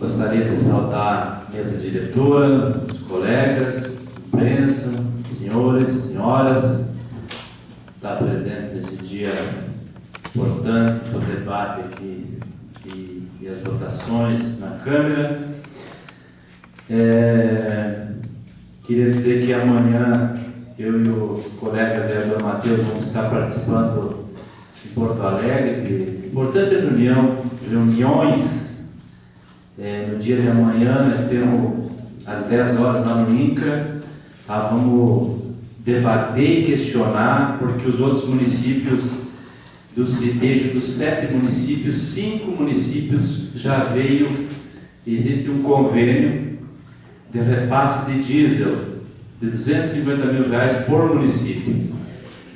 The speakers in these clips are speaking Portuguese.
Gostaria de saudar a mesa diretora, os colegas, imprensa, senhores, senhoras, estar presente nesse dia importante para o debate aqui e as votações na Câmara. Queria dizer que amanhã eu e o colega vereador Matheus vamos estar participando em Porto Alegre de importante reuniões. No dia de amanhã nós temos às 10 horas lá no INCRA, vamos debater e questionar, porque os outros municípios do CIDEJA, dos 7 municípios, 5 municípios já existe um convênio de repasse de diesel de R$250 mil por município.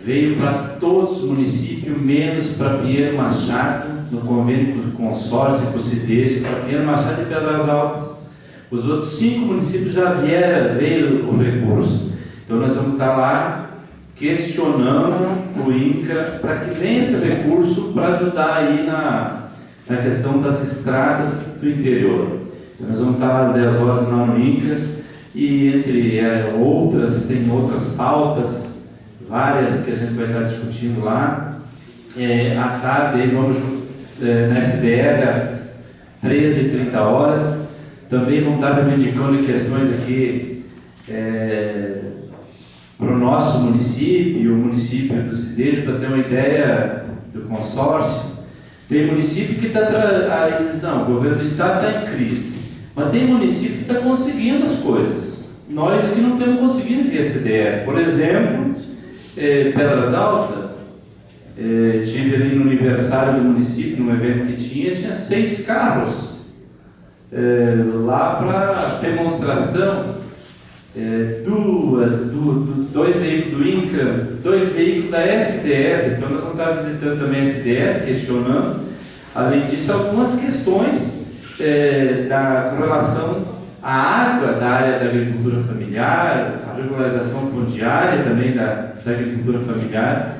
Veio para todos os municípios, menos para Pinheiro Machado, no convênio com o consórcio, com o CIDEJA, para Pinheiro Machado e Pedras Altas. Os outros 5 municípios já veio o recurso. Então nós vamos estar lá questionando o INCRA para que venha esse recurso para ajudar aí na questão das estradas do interior. Então, nós vamos estar lá às 10 horas lá no INCRA e entre outras, tem outras pautas, várias que a gente vai estar discutindo lá. À tarde vamos na SDR às 13h30. Também vamos estar reivindicando questões aqui para o nosso município e o município do CIDEJA, para ter uma ideia do consórcio. Tem município que diz, não, o governo do estado está em crise, mas tem município que está conseguindo as coisas. Nós que não estamos conseguindo ter SDR. Por exemplo, Pedras Altas, tive ali no aniversário do município, num evento que tinha 6 carros lá para demonstração. 2 veículos do INCRA, 2 veículos da SDR. Então nós vamos estar visitando também a SDR, questionando, além disso, algumas questões com relação à água da área da agricultura familiar, a regularização fundiária também da agricultura familiar.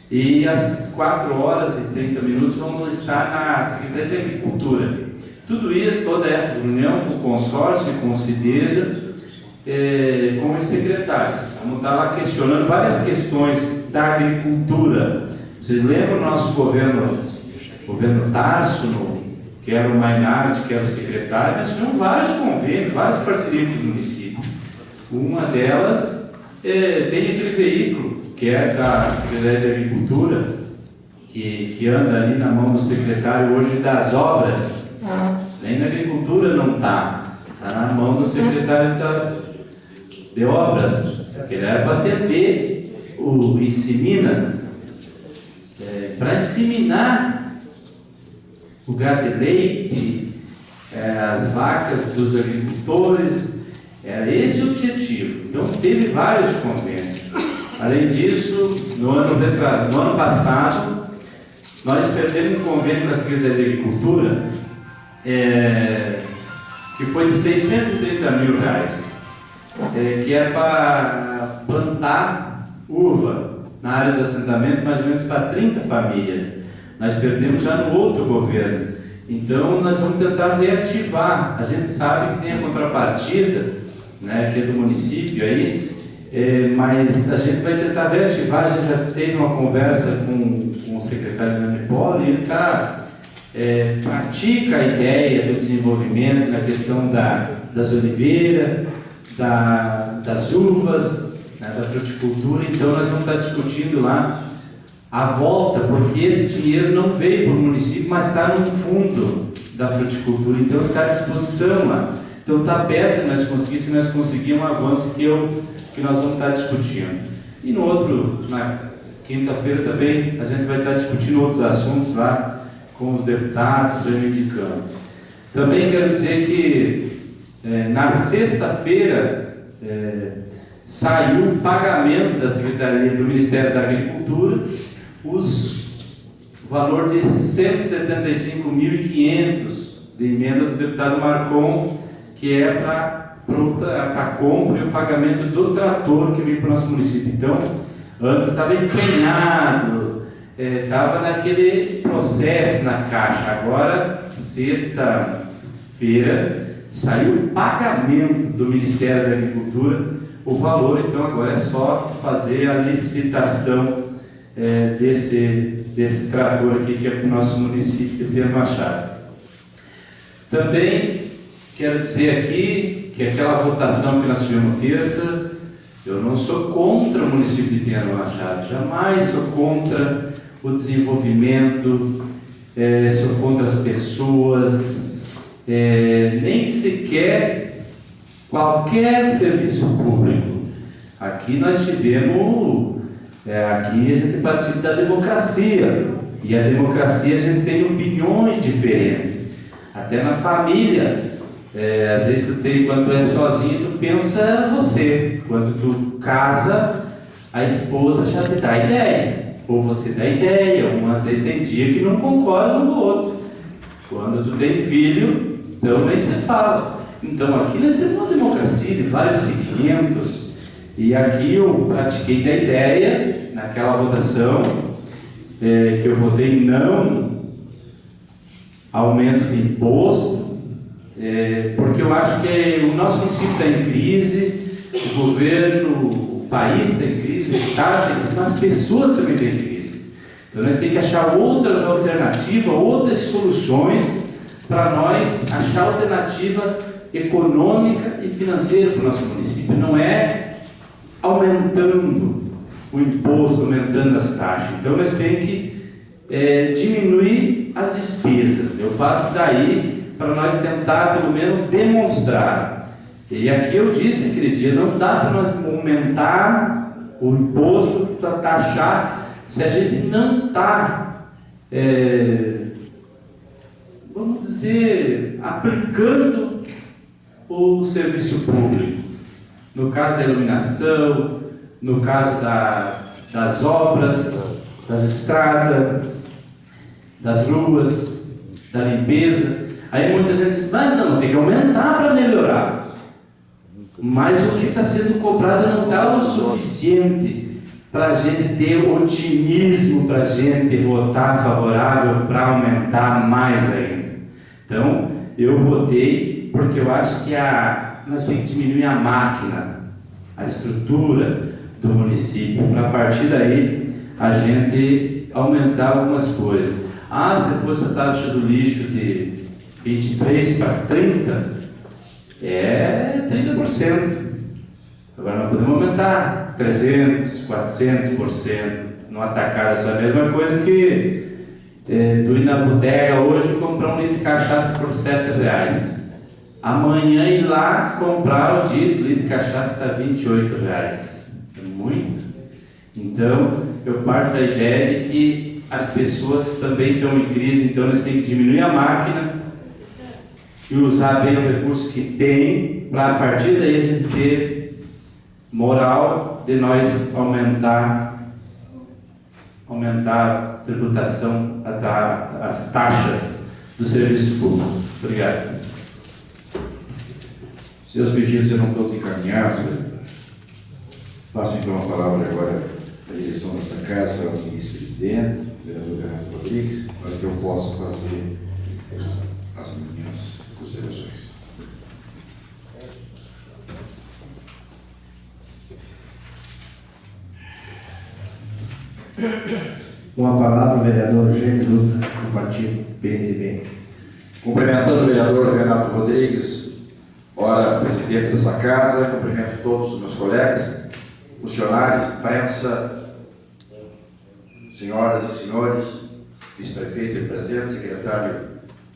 E às 4h30 vamos estar na Secretaria de Agricultura. Tudo isso, toda essa reunião com o consórcio e com o CIDEJA, com os secretários. Vamos estar lá questionando várias questões da agricultura. Vocês lembram o nosso governo Tarso, que era o Mainardi, que era o secretário? Nós tivemos vários convênios, várias parcerias com os municípios. Uma delas tem aquele veículo, que é da Secretaria de Agricultura, que anda ali na mão do secretário hoje das obras. Nem na agricultura não está na mão do secretário de obras, que ele é para atender o Insemina, para inseminar o gado de leite, as vacas dos agricultores. Era esse o objetivo. Então teve vários convênios. Além disso, no ano passado, nós perdemos um convênio com a Secretaria de Agricultura, que foi de R$630 mil, que é para plantar uva na área dos assentamentos, mais ou menos para 30 famílias. Nós perdemos já no outro governo. Então nós vamos tentar reativar. A gente sabe que tem a contrapartida, que é do município aí, mas a gente vai tentar reativar. A gente já teve uma conversa com o secretário da Unipol e ele pratica a ideia do desenvolvimento na questão das oliveiras, das uvas, da fruticultura. Então nós vamos estar discutindo lá a volta, porque esse dinheiro não veio para o município, mas está no fundo da fruticultura, então está à disposição lá. Então está aberto, se nós conseguirmos um avanço que nós vamos estar discutindo. E na quinta-feira também a gente vai estar discutindo outros assuntos lá com os deputados, reivindicando. Também quero dizer que na sexta-feira saiu o pagamento da Secretaria do Ministério da Agricultura, o valor de 175.500 de emenda do deputado Marcon, que é para a compra e o pagamento do trator que vem para o nosso município. Então, antes estava empenhado, estava naquele processo na Caixa. Agora, sexta feira saiu o pagamento do Ministério da Agricultura, o valor, então agora é só fazer a licitação desse trator aqui, que é para o nosso município de Machado. Também quero dizer aqui que aquela votação que nós tivemos terça, eu não sou contra o município de Pinheiro Machado, jamais sou contra o desenvolvimento, sou contra as pessoas, nem sequer qualquer serviço público. Aqui nós tivemos, aqui a gente participa da democracia, e a democracia a gente tem opiniões diferentes, até na família. Às vezes tu tem, quando tu é sozinho, tu pensa você. Quando tu casa, a esposa já te dá ideia, ou você dá ideia. Às vezes tem dia que não concorda um com o outro. Quando tu tem filho, então nem se fala. Então aqui nós temos uma democracia de vários segmentos, e aqui eu pratiquei da ideia, naquela votação, que eu votei não aumento de imposto, porque eu acho que o nosso município está em crise, o governo, o país está em crise, o Estado tem crise, mas as pessoas também têm crise. Então nós temos que achar outras alternativas, outras soluções para nós achar alternativa econômica e financeira para o nosso município. Não é aumentando o imposto, aumentando as taxas. Então nós temos que diminuir as despesas. Eu parto daí para nós tentar pelo menos demonstrar. E aqui eu disse aquele dia, não dá para nós aumentar o imposto para taxar se a gente não está, vamos dizer, aplicando o serviço público. No caso da iluminação, no caso das obras, das estradas, das ruas, da limpeza. Aí muita gente diz, mas não, tem que aumentar para melhorar. Mas o que está sendo cobrado não está o suficiente para a gente ter otimismo, para a gente votar favorável para aumentar mais ainda. Então, eu votei porque eu acho que nós temos que diminuir a máquina, a estrutura do município, para a partir daí a gente aumentar algumas coisas. Se fosse a taxa do lixo de 23 para 30, é 30%. Agora nós podemos aumentar 300%, 400% no atacado. Isso é a mesma coisa que tu ir na bodega hoje e comprar um litro de cachaça por R$7. Amanhã ir lá comprar o litro de cachaça está R$28. É muito. Então, eu parto da ideia de que as pessoas também estão em crise, então nós temos que diminuir a máquina e usar bem o recurso que tem, para a partir daí a gente ter moral de nós aumentar a tributação, as taxas do serviço público. Obrigado. Seus pedidos serão todos encaminhados. Passo então a palavra agora à direção dessa casa, ao vice-presidente, vereador Renato Rodrigues, para que eu possa fazer as minhas considerações. Com a palavra o vereador James Luta, do partido PNDB. Cumprimentando o vereador Renato Rodrigues, ora presidente dessa casa, cumprimento todos os meus colegas, funcionários, imprensa, senhoras e senhores, vice-prefeito e presente, secretário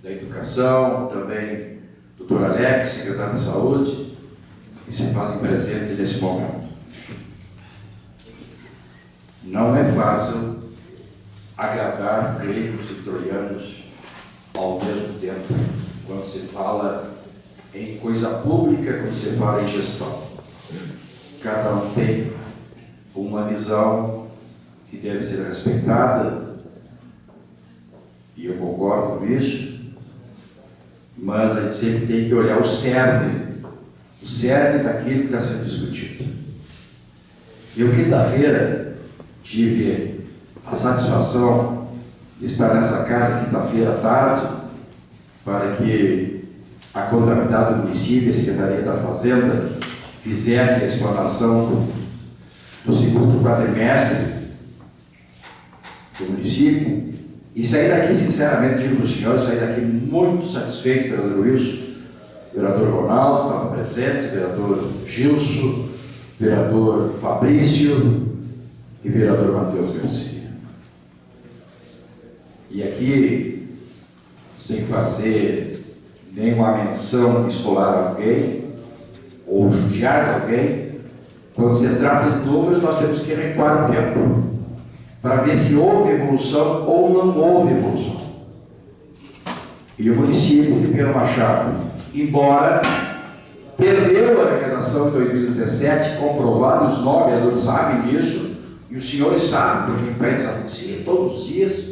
da Educação, também doutor Alex, secretário da Saúde, que se fazem presente nesse momento. Não é fácil agradar gregos e troianos ao mesmo tempo, quando se fala em coisa pública, quando se fala em gestão. Cada um tem uma visão que deve ser respeitada, e eu concordo com isso, mas a gente sempre tem que olhar o cerne daquilo que está sendo discutido. Eu, quinta-feira, tive a satisfação de estar nessa casa quinta-feira à tarde, para que a contabilidade do município, a Secretaria da Fazenda, fizesse a explanação do segundo quadrimestre do município, e sair daqui, sinceramente, digo para os senhores, sair daqui muito satisfeito, vereador Wilson, vereador Ronaldo estava presente, vereador Gilson, vereador Fabrício e vereador Matheus Garcia. E aqui, sem fazer nenhuma menção escolar a alguém, ou judiar de alguém, quando se trata de números, nós temos que recuar o tempo, para ver se houve evolução ou não houve evolução. E o município de Pedro Machado, embora perdeu a arrecadação em 2017, comprovado, os 9 vereadores sabem disso, e os senhores sabem, porque a imprensa anuncia todos os dias,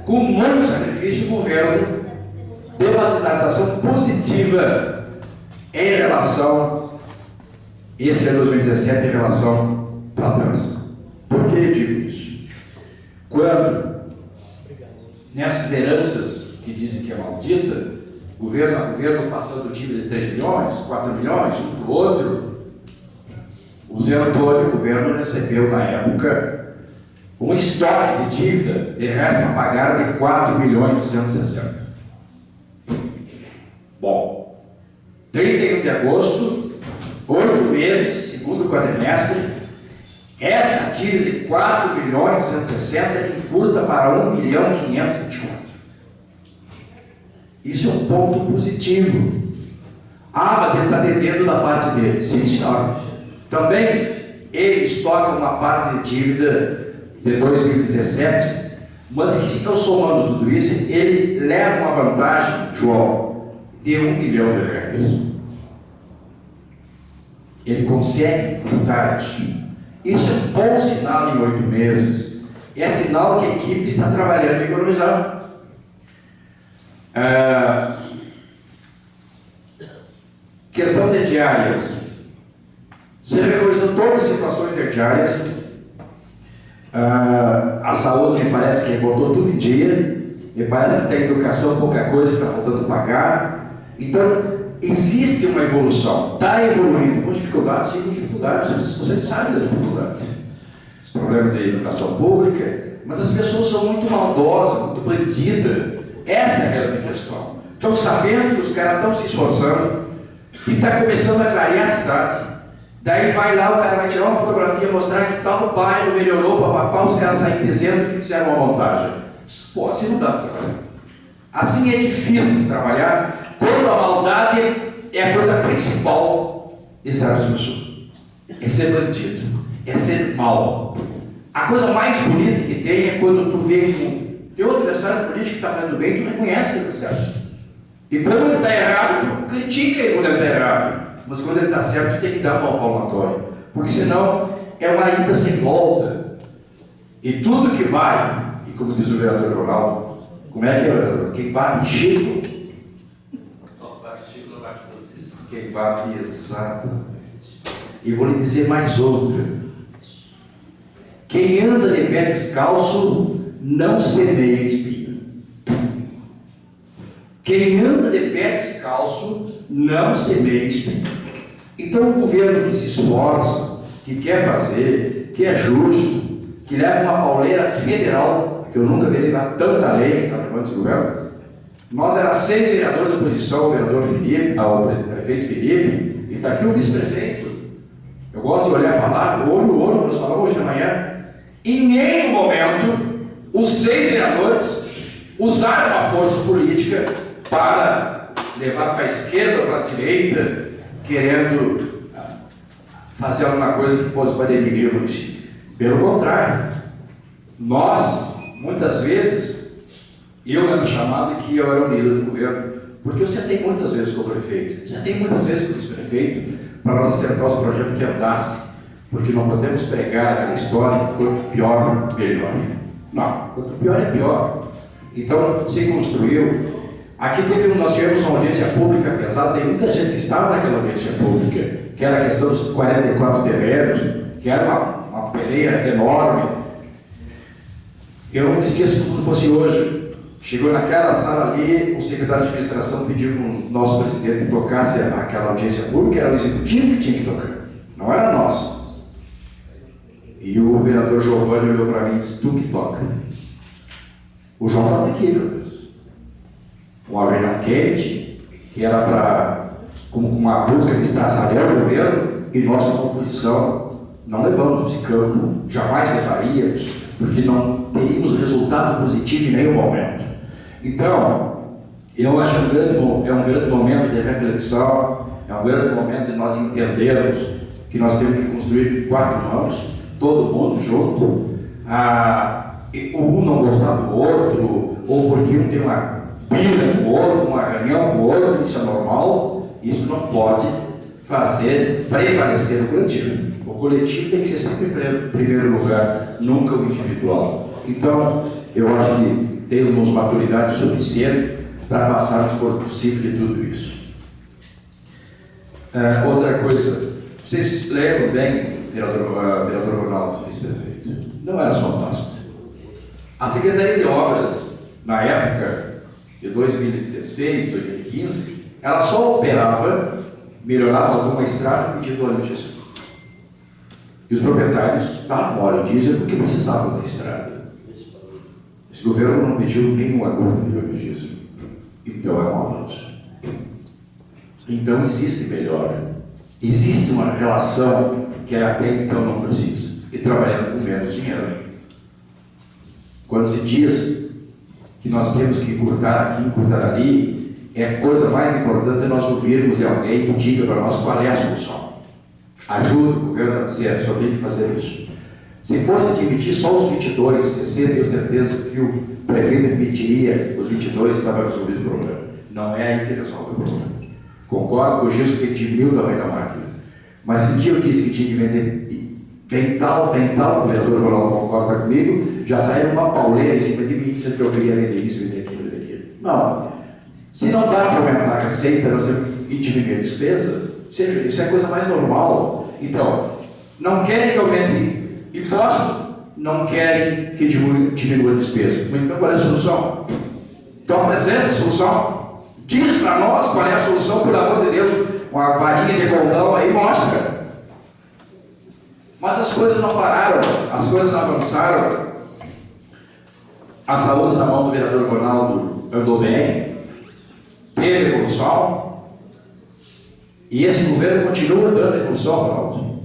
com muito sacrifício, o governo deu uma sinalização positiva em relação, esse ano 2017, em relação para trás. Por que eu digo isso? Quando, nessas heranças que dizem que é maldita, governo a governo passando dívida de 3 milhões, 4 milhões, um do outro, o Zé Antônio, o governo recebeu na época um estoque de dívida de resto a pagar de 4 milhões e 260. Bom, 31 de agosto, 8 meses, segundo quadrimestre, essa dívida de 4 milhões e 260 encurta para 1 milhão e 524. Isso é um ponto positivo. Ah, mas ele está devendo da parte dele. Sim, senhor. Também ele estoca uma parte de dívida de 2017, mas que, se estão somando tudo isso, ele leva uma vantagem, João, de 1 milhão de reais. Ele consegue encurtar isso. Isso é um bom sinal em 8 meses. É sinal que a equipe está trabalhando e economizando. Questão de diárias. Você regularizou todas as situações interdiárias. A saúde me parece que botou tudo em dia. Me parece que tem educação, pouca coisa que está faltando pagar. Então, existe uma evolução. Está evoluindo com dificuldades, sim, com dificuldades. Vocês sabem das dificuldades. Esse problema de educação pública. Mas as pessoas são muito maldosas, muito bandidas. Essa é a grande questão. Estão sabendo que os caras estão se esforçando e está começando a clarear a cidade. Daí vai lá, o cara vai tirar uma fotografia, mostrar que tal bairro melhorou, papapá, os caras saem dizendo que fizeram uma montagem. Pô, assim não dá para trabalhar. Assim é difícil de trabalhar, quando a maldade é a coisa principal de certas pessoas. É ser bandido, é ser mal. A coisa mais bonita que tem é quando tu vê que teu adversário político que está fazendo bem, tu reconhece que ele está certo. E quando ele está errado, tu critica ele quando ele está errado. Mas quando ele está certo, tu tem que dar uma palmatória. Porque senão é uma ida sem volta. E tudo que vai, e como diz o vereador Ronaldo, como é que é? Quem bate Chico? Não bate Chico, não bate Francisco. Quem bate exatamente. E vou lhe dizer mais outra. Quem anda de pé descalço não semeia espinho. Quem anda de pé descalço não semeia espinho. Então, um governo que se esforça, que quer fazer, que é justo, que leva uma pauleira federal, que eu nunca vi levar tanta lei antes do governo. Nós éramos 6 vereadores da oposição, o vereador Felipe, o prefeito Felipe, e está aqui o vice-prefeito. Eu gosto de olhar e falar, olho no olho, nós falamos hoje de manhã. Em nenhum momento, os 6 vereadores usaram a força política para levar para a esquerda ou para a direita, querendo fazer alguma coisa que fosse para denigrir o município. Pelo contrário, nós, muitas vezes, eu era chamado que eu era o líder do governo, porque eu sentei muitas vezes com o prefeito, sentei muitas vezes com o vice-prefeito, para nós acertar os projetos que andasse, porque não podemos pregar aquela história que quanto pior, melhor. Não, quanto pior é pior. Então, se construiu. Aqui nós tivemos uma audiência pública pesada, tem muita gente que estava naquela audiência pública, que era a questão dos 44 terrenos, que era uma peleia enorme. Eu não me esqueço como fosse hoje. Chegou naquela sala ali, o secretário de administração pediu para o nosso presidente que tocasse aquela audiência pública, era o executivo que tinha que tocar, não era nós. E o vereador Giovanni olhou para mim e disse: tu que toca. O João estava aqui, meu Deus. Uma reunião quente, que era para, como uma busca de estraçalhar o governo, e nós, como oposição, não levamos esse campo, jamais levaríamos, porque não teríamos resultado positivo em nenhum momento. Então, eu acho que é um grande momento de reflexão, é um grande momento de nós entendermos que nós temos que construir 4 mãos, todo mundo junto, um não gostar do outro, ou porque um tem uma briga com o outro, uma reunião com o outro, isso é normal, isso não pode fazer prevalecer o coletivo. O coletivo tem que ser sempre em primeiro lugar, nunca o individual. Então, eu acho que temos maturidade suficiente para passarmos por possível de tudo isso. Outra coisa, vocês lembram bem, vereador Ronaldo, vice-prefeito, não era só nós. A Secretaria de Obras, na época de 2016, 2015, ela só operava, melhorava alguma estrada pedindo óleo diesel. E os proprietários davam óleo diesel porque precisavam da estrada. Esse governo não pediu nenhuma gota de óleo diesel. Então é um avanço. Então existe melhora. Existe uma relação que até então não precisa. E trabalhando com menos dinheiro. Quando se diz que nós temos que encurtar aqui, encurtar ali, a coisa mais importante é nós ouvirmos de alguém que diga para nós qual é a solução. Ajuda o governo a dizer, só tem que fazer isso. Se fosse dividir só os 22, 60, tenho certeza que o prefeito admitiria os 22 e estava resolvido o problema. Não é aí que resolve o problema. Concordo com o Gilson que diminuiu o tamanho da máquina. Mas se dia eu disse que tinha que vender tem tal, o vereador Ronaldo concorda comigo, já saiu uma pauleira em cima de mim, dizendo que eu queria vender isso, vender aquilo, vender aquilo. Não. Se não dá para aumentar a receita e diminuir a despesa, seja, isso é a coisa mais normal. Então, não querem que aumente imposto, não querem que diminua a despesa. Então, qual é a solução? Então, apresenta a solução. Diz para nós qual é a solução, pelo amor de Deus, uma varinha de condão aí mostra. Mas as coisas não pararam, as coisas avançaram. A saúde na mão do vereador Ronaldo andou bem, teve evolução, e esse governo continua dando evolução, Ronaldo.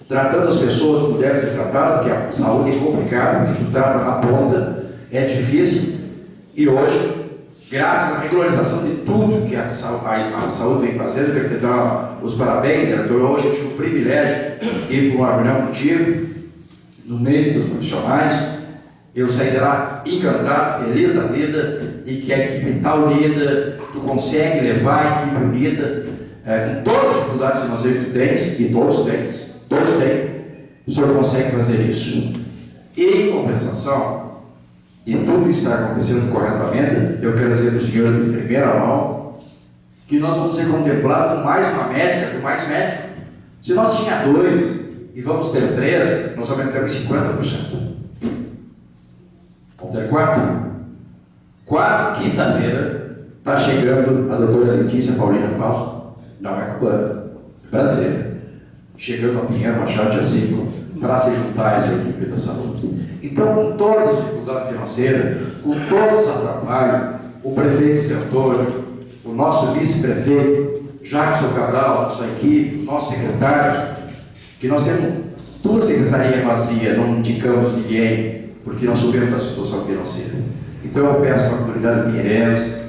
Tratando as pessoas como deve ser tratado, porque a saúde é complicada, porque tu trata na ponta, é difícil, e hoje, graças à regularização de tudo que a saúde vem fazendo, eu quero te dar os parabéns, vereador. Hoje eu tive o privilégio de ir para uma reunião contigo, no meio dos profissionais. Eu saí de lá encantado, feliz da vida, e que a equipe está unida, tu consegue levar a equipe unida, com todas as dificuldades financeiras que tu tens, e todos têm, o senhor consegue fazer isso. E, em compensação, e tudo está acontecendo corretamente, eu quero dizer para o senhor de primeira mão que nós vamos ser contemplados com mais uma médica, com mais médico. Se nós tínhamos 2 e vamos ter 3, nós aumentamos 50%. Vamos ter 4. Quinta-feira está chegando a doutora Letícia Paulina Fausto, não é cubana, é brasileira, chegando a Pinheiro Machado dia 5 para se juntar a essa equipe da saúde. Então, com todas as dificuldades financeiras, com todos os atrapalhos, o prefeito isentor, o nosso vice-prefeito, Jackson Cabral, a sua equipe, os nossos secretários, que nós temos toda a secretaria vazia, não indicamos ninguém, porque nós sabemos da situação financeira. Então, eu peço para a comunidade pinheirense,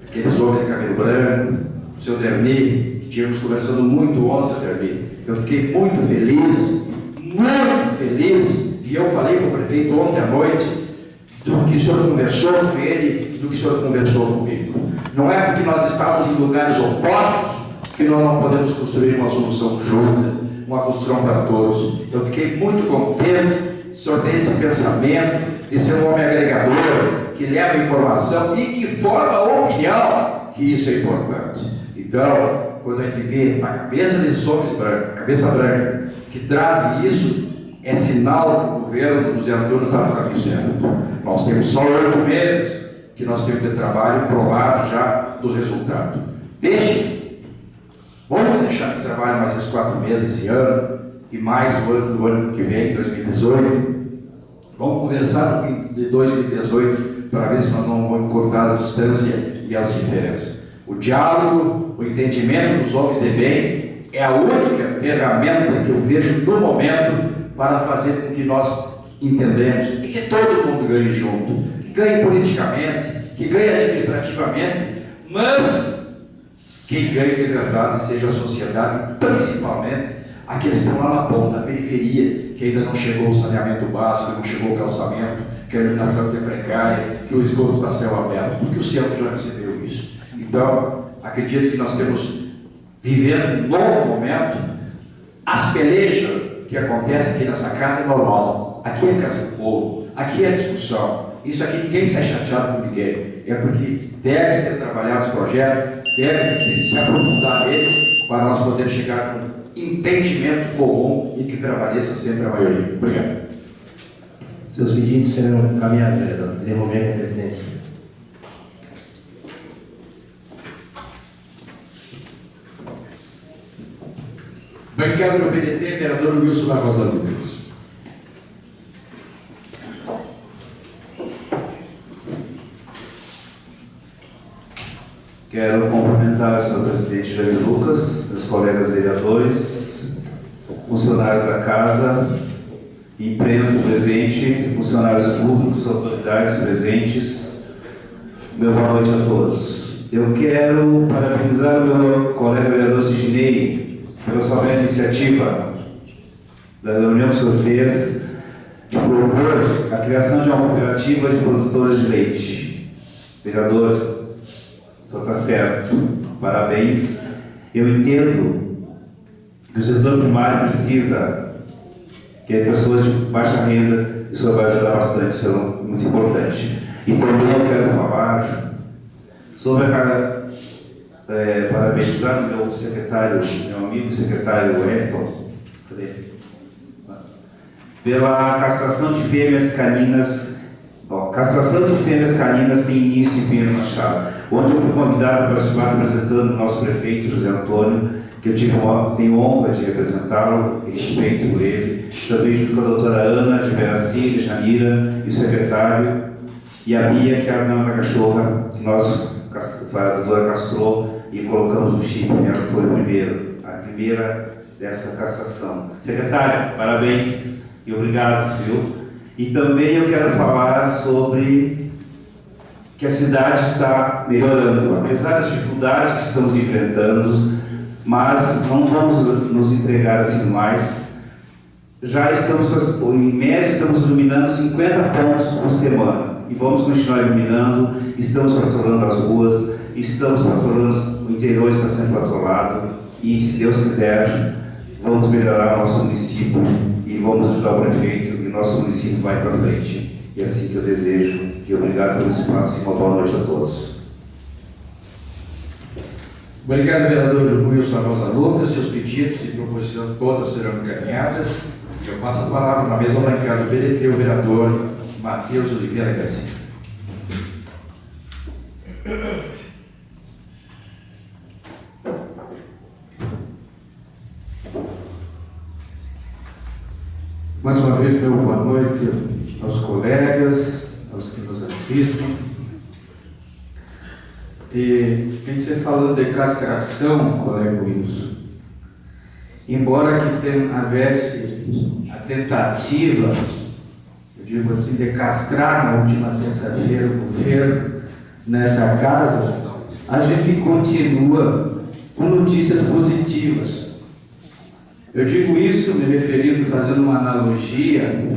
aqueles homens de cabelo branco, o seu Dermi, que tínhamos conversando muito ontem, Dermi. Eu fiquei muito feliz, e eu falei para o prefeito ontem à noite do que o senhor conversou com ele e do que o senhor conversou comigo. Não é porque nós estamos em lugares opostos que nós não podemos construir uma solução junta, uma construção para todos. Eu fiquei muito contente de senhor ter esse pensamento, de ser um homem agregador, que leva informação e que forma a opinião, que isso é importante. Então, quando a gente vê na cabeça desses homens brancos, cabeça branca, que trazem isso, é sinal que o governo do Zé Antônio está no caminho certo. Nós temos só 8 meses que nós temos de trabalho provado já do resultado. Vamos deixar de trabalho mais esses 4 meses esse ano, e mais o ano do ano que vem, 2018. Vamos conversar no fim de 2018 para ver se nós não vamos cortar as distâncias e as diferenças. O diálogo, o entendimento dos homens de bem é a única ferramenta que eu vejo no momento para fazer com que nós entendamos e que todo mundo ganhe junto, que ganhe politicamente, que ganhe administrativamente, mas quem ganhe de verdade seja a sociedade, principalmente aqueles que estão lá na ponta, na periferia, que ainda não chegou o saneamento básico, não chegou o calçamento, que a iluminação é precária, que o esgoto está a céu aberto, porque o centro já recebeu isso. Então, acredito que nós temos vivendo um novo momento. As pelejas que acontecem aqui nessa casa é normal. Aqui é a casa do povo, aqui é a discussão. Isso aqui ninguém sai chateado com ninguém. É porque deve ser trabalhado os projetos, deve se aprofundar neles, para nós podermos chegar a um entendimento comum e que prevaleça sempre a maioria. Obrigado. Seus pedidos serão encaminhados, vereador. Devolver a presidência. Bancada do PDT, vereador Wilson Barbosa Lucas. Quero cumprimentar o senhor presidente Jair Lucas, meus colegas vereadores, funcionários da casa, imprensa presente, funcionários públicos, autoridades presentes. Meu boa noite a todos. Eu quero parabenizar o meu colega vereador Sidney pela sua bela iniciativa da reunião que o senhor fez de propor a criação de uma cooperativa de produtores de leite. Vereador, o senhor está certo, parabéns. Eu entendo que o setor primário precisa, que é pessoas de baixa renda, e o senhor vai ajudar bastante, isso é muito importante. E também eu quero falar sobre parabenizar o meu secretário, meu amigo secretário Wellington, pela castração de fêmeas caninas. Castração de fêmeas caninas tem início em Pinheiro Machado, onde eu fui convidado para participar representando o nosso prefeito José Antônio, que eu tenho honra de representá-lo e respeito por ele, também junto com a doutora Ana de Beracilha, Janira e o secretário, e a Bia, que é a dona da cachorra, que a doutora castrou e colocamos no chip, ela foi a primeira dessa castração. Secretário, parabéns e obrigado, viu? E também eu quero falar sobre que a cidade está melhorando, apesar das dificuldades que estamos enfrentando, mas não vamos nos entregar assim mais. Já estamos, em média, estamos iluminando 50 pontos por semana e vamos continuar iluminando. Estamos patrolando as ruas, estamos patrolando, o interior está sendo patrolado e, se Deus quiser, vamos melhorar o nosso município e vamos ajudar o prefeito e o nosso município vai para frente. E é assim que eu desejo. E obrigado pelo espaço e uma boa noite a todos. Obrigado, vereador Wilson Barbosa Lucas. Seus pedidos e proposições todas serão encaminhadas. Eu passo a palavra na mesma bancada do PDT, o vereador Matheus Oliveira Garcia. Mais uma vez, meu boa noite aos colegas, aos que nos assistem. E pensei falando de castração, colega Wilson. Embora que houvesse a tentativa, eu digo assim, de castrar na última terça-feira o governo nessa casa, a gente continua com notícias positivas. Eu digo isso me referindo, fazendo uma analogia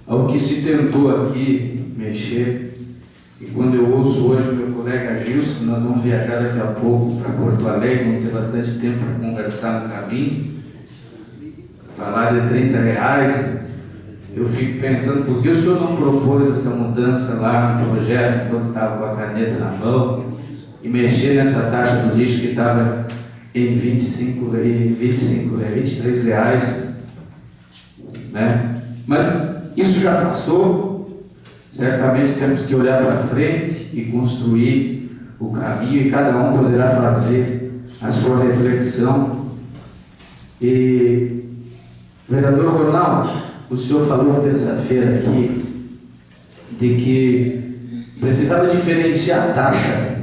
ao que se tentou aqui mexer. E quando eu ouço hoje o meu colega Gilson, nós vamos viajar daqui a pouco para Porto Alegre, vamos ter bastante tempo para conversar no caminho, falar de R$30, eu fico pensando, por que o senhor não propôs essa mudança lá no projeto, enquanto estava com a caneta na mão, e mexer nessa taxa do lixo que estava em R$23, né? Mas isso já passou, Certamente temos que olhar para frente e construir o caminho, e cada um poderá fazer a sua reflexão. E, vereador Ronaldo, o senhor falou terça-feira aqui de que precisava diferenciar a taxa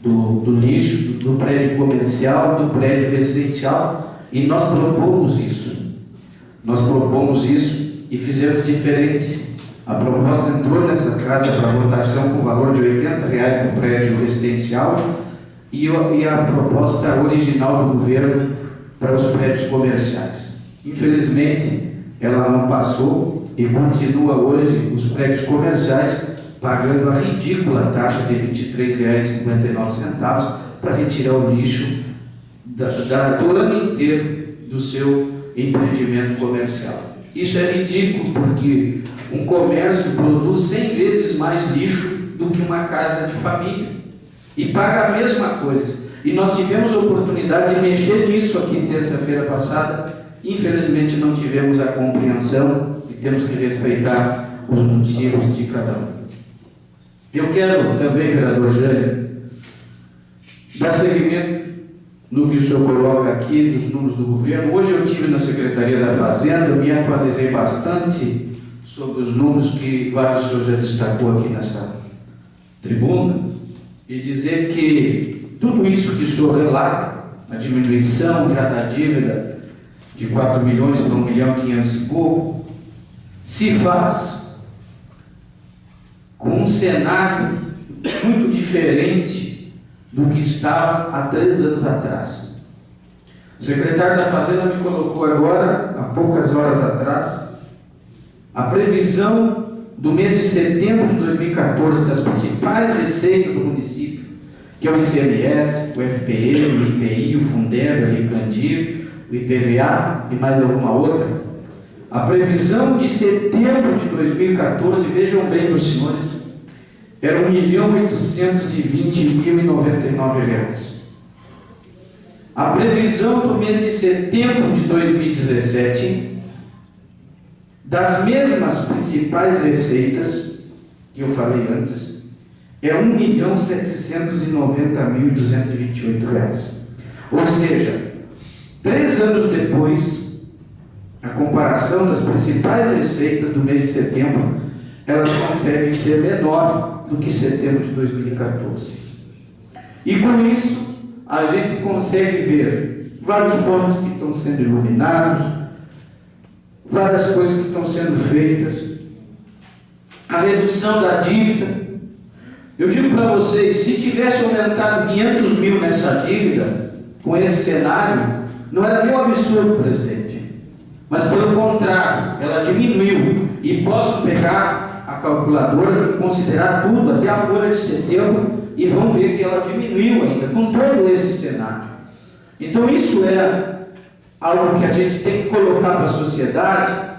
do lixo, do prédio comercial, do prédio residencial, e nós propomos isso. Nós propomos isso e fizemos diferente. A proposta entrou nessa casa para votação com valor de R$ 80 para o prédio residencial e a proposta original do governo para os prédios comerciais. Infelizmente, ela não passou e continua hoje os prédios comerciais pagando a ridícula taxa de R$ 23,59 para retirar o lixo do ano inteiro do seu empreendimento comercial. Isso é ridículo, porque um comércio produz 100 vezes mais lixo do que uma casa de família e paga a mesma coisa. E nós tivemos a oportunidade de mexer nisso aqui terça-feira passada. Infelizmente não tivemos a compreensão e temos que respeitar os motivos de cada um. Eu quero também, vereador Jânio, dar seguimento no que o senhor coloca aqui dos números do governo. Hoje eu estive na Secretaria da Fazenda, me atualizei bastante sobre os números que vários senhores já destacou aqui nessa tribuna, e dizer que tudo isso que o senhor relata, a diminuição já da dívida de 4 milhões para 1 milhão e 500 e pouco, se faz com um cenário muito diferente do que estava há 3 anos atrás. O secretário da Fazenda me colocou agora, há poucas horas atrás, a previsão do mês de setembro de 2014 das principais receitas do município, que é o ICMS, o FPE, o IPI, o Fundeb, o ICANDIR, o IPVA e mais alguma outra. A previsão de setembro de 2014, vejam bem, meus senhores, era R$ 1.820.099. A previsão do mês de setembro de 2017, das mesmas principais receitas que eu falei antes, é R$ 1.790.228. Ou seja, 3 anos depois, a comparação das principais receitas do mês de setembro, elas conseguem ser menor do que setembro de 2014. E com isso, a gente consegue ver vários pontos que estão sendo iluminados, várias coisas que estão sendo feitas, a redução da dívida. Eu digo para vocês, se tivesse aumentado 500 mil nessa dívida, com esse cenário, não era nem um absurdo, presidente, mas pelo contrário, ela diminuiu. E posso pegar a calculadora e considerar tudo, até a folha de setembro, e vão ver que ela diminuiu ainda, com todo esse cenário. Então isso é algo que a gente tem que colocar para a sociedade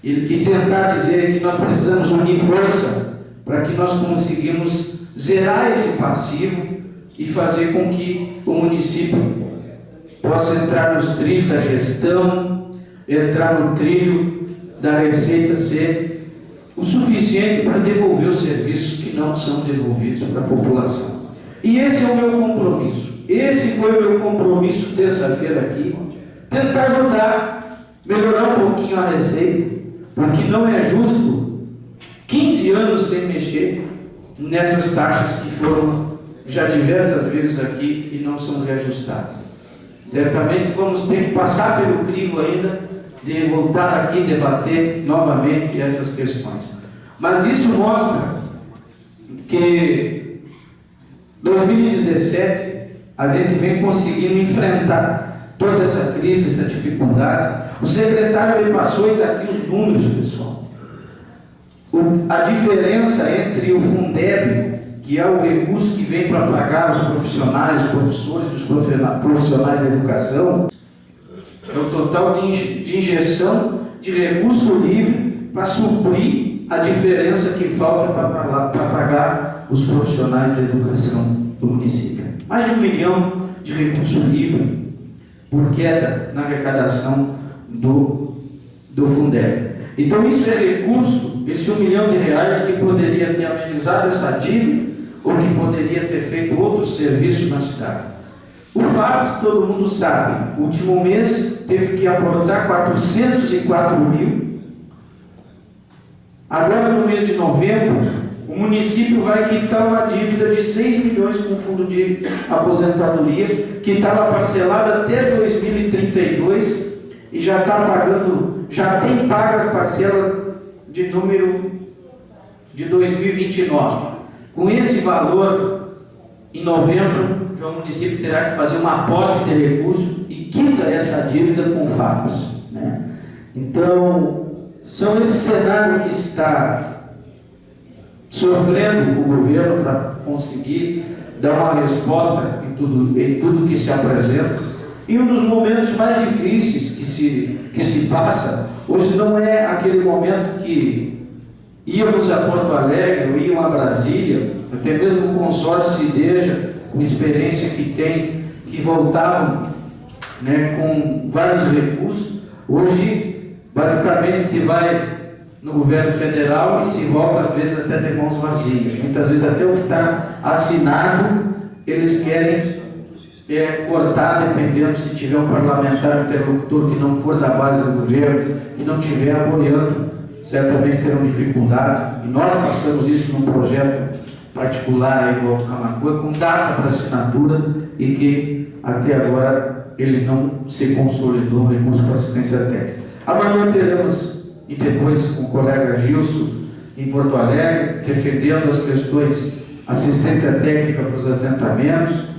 e tentar dizer que nós precisamos unir força para que nós conseguimos zerar esse passivo e fazer com que o município possa entrar nos trilhos da gestão, entrar no trilho da receita, ser o suficiente para devolver os serviços que não são devolvidos para a população. E esse é o meu compromisso. Esse foi o meu compromisso terça-feira aqui, tentar ajudar, melhorar um pouquinho a receita, porque não é justo 15 anos sem mexer nessas taxas que foram já diversas vezes aqui e não são reajustadas. Certamente vamos ter que passar pelo crivo ainda de voltar aqui debater novamente essas questões. Mas isso mostra que 2017 a gente vem conseguindo enfrentar toda essa crise, essa dificuldade. O secretário me passou e está aqui os números, pessoal. A diferença entre o Fundeb, que é o recurso que vem para pagar os profissionais, os professores, os profissionais da educação, é o total de injeção de recurso livre para suprir a diferença que falta para pagar os profissionais da educação do município. Mais de R$ 1 milhão de recurso livre por queda na arrecadação do Fundeb. Então isso é recurso, esse R$ 1 milhão que poderia amenizado essa dívida ou que poderia ter feito outro serviço na cidade. O fato, todo mundo sabe, o último mês teve que aportar 404 mil. Agora, no mês de novembro, o município vai quitar uma dívida de 6 milhões com o fundo de aposentadoria, que estava parcelada até 2032 e já está pagando, já tem pago as parcelas de número de 2029. Com esse valor, em novembro, o município terá que fazer um aporte de recurso e quita essa dívida com fatos, né? Então, são esse cenário que está sofrendo o governo para conseguir dar uma resposta em tudo que se apresenta. E um dos momentos mais difíceis que se passa, hoje não é aquele momento que íamos a Porto Alegre ou iam a Brasília, até mesmo o consórcio CIDEJA, com experiência que tem, que voltavam, né, com vários recursos. Hoje, basicamente, se vai no governo federal e se volta, às vezes, até de mãos vazias. Muitas vezes, até o que está assinado, eles querem cortar, dependendo se tiver um parlamentar interlocutor que não for da base do governo, que não estiver apoiando, certamente terão dificuldade. E nós passamos isso num projeto particular aí do Alto Camaquã, com data para assinatura, e que até agora ele não se consolidou no recurso para assistência técnica. Amanhã teremos, e depois com o colega Gilson, em Porto Alegre, defendendo as questões assistência técnica para os assentamentos.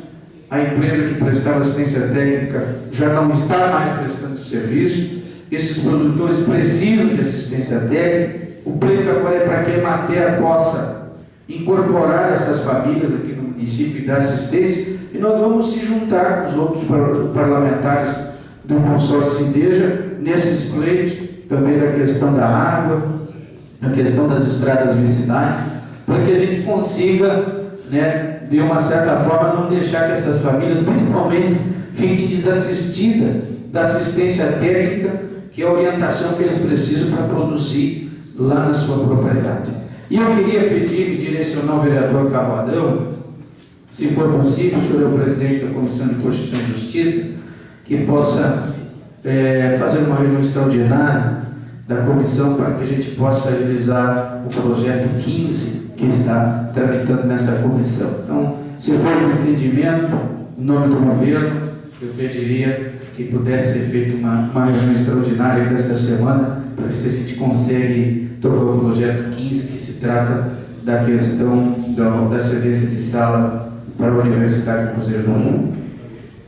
A empresa que prestava assistência técnica já não está mais prestando serviço. Esses produtores precisam de assistência técnica. O pleito agora é para que a Emater possa incorporar essas famílias aqui no município e dar assistência, e nós vamos se juntar com os outros parlamentares do consórcio CIDEJA nesses pleitos, também da questão da água, da questão das estradas vicinais, para que a gente consiga, né, de uma certa forma, não deixar que essas famílias, principalmente, fiquem desassistidas da assistência técnica, que é a orientação que eles precisam para produzir lá na sua propriedade. E eu queria pedir, direcionar ao vereador Cavadão, se for possível, o senhor é o presidente da Comissão de Constituição e Justiça, que possa fazer uma reunião extraordinária da comissão para que a gente possa agilizar o projeto 15 que está tramitando nessa comissão. Então, se for um entendimento, em nome do governo, eu pediria que pudesse ser feita uma reunião extraordinária desta semana, para ver se a gente consegue tocar o projeto 15, que se trata da questão da cedência de sala para a Universidade de Cruzeiro do Sul.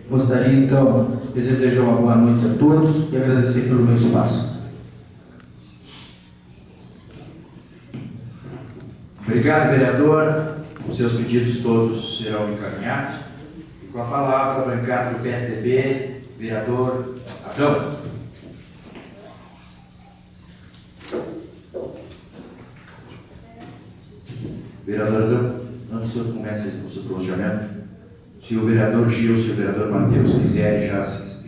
Gostaria, então, de desejar uma boa noite a todos e agradecer pelo meu espaço. Obrigado, vereador. Os seus pedidos todos serão encaminhados. E com a palavra, a bancada do PSDB, vereador Adão. Vereador Adão, antes que o senhor comece o seu pronunciamento, se o vereador Gilson e o vereador Matheus quiserem,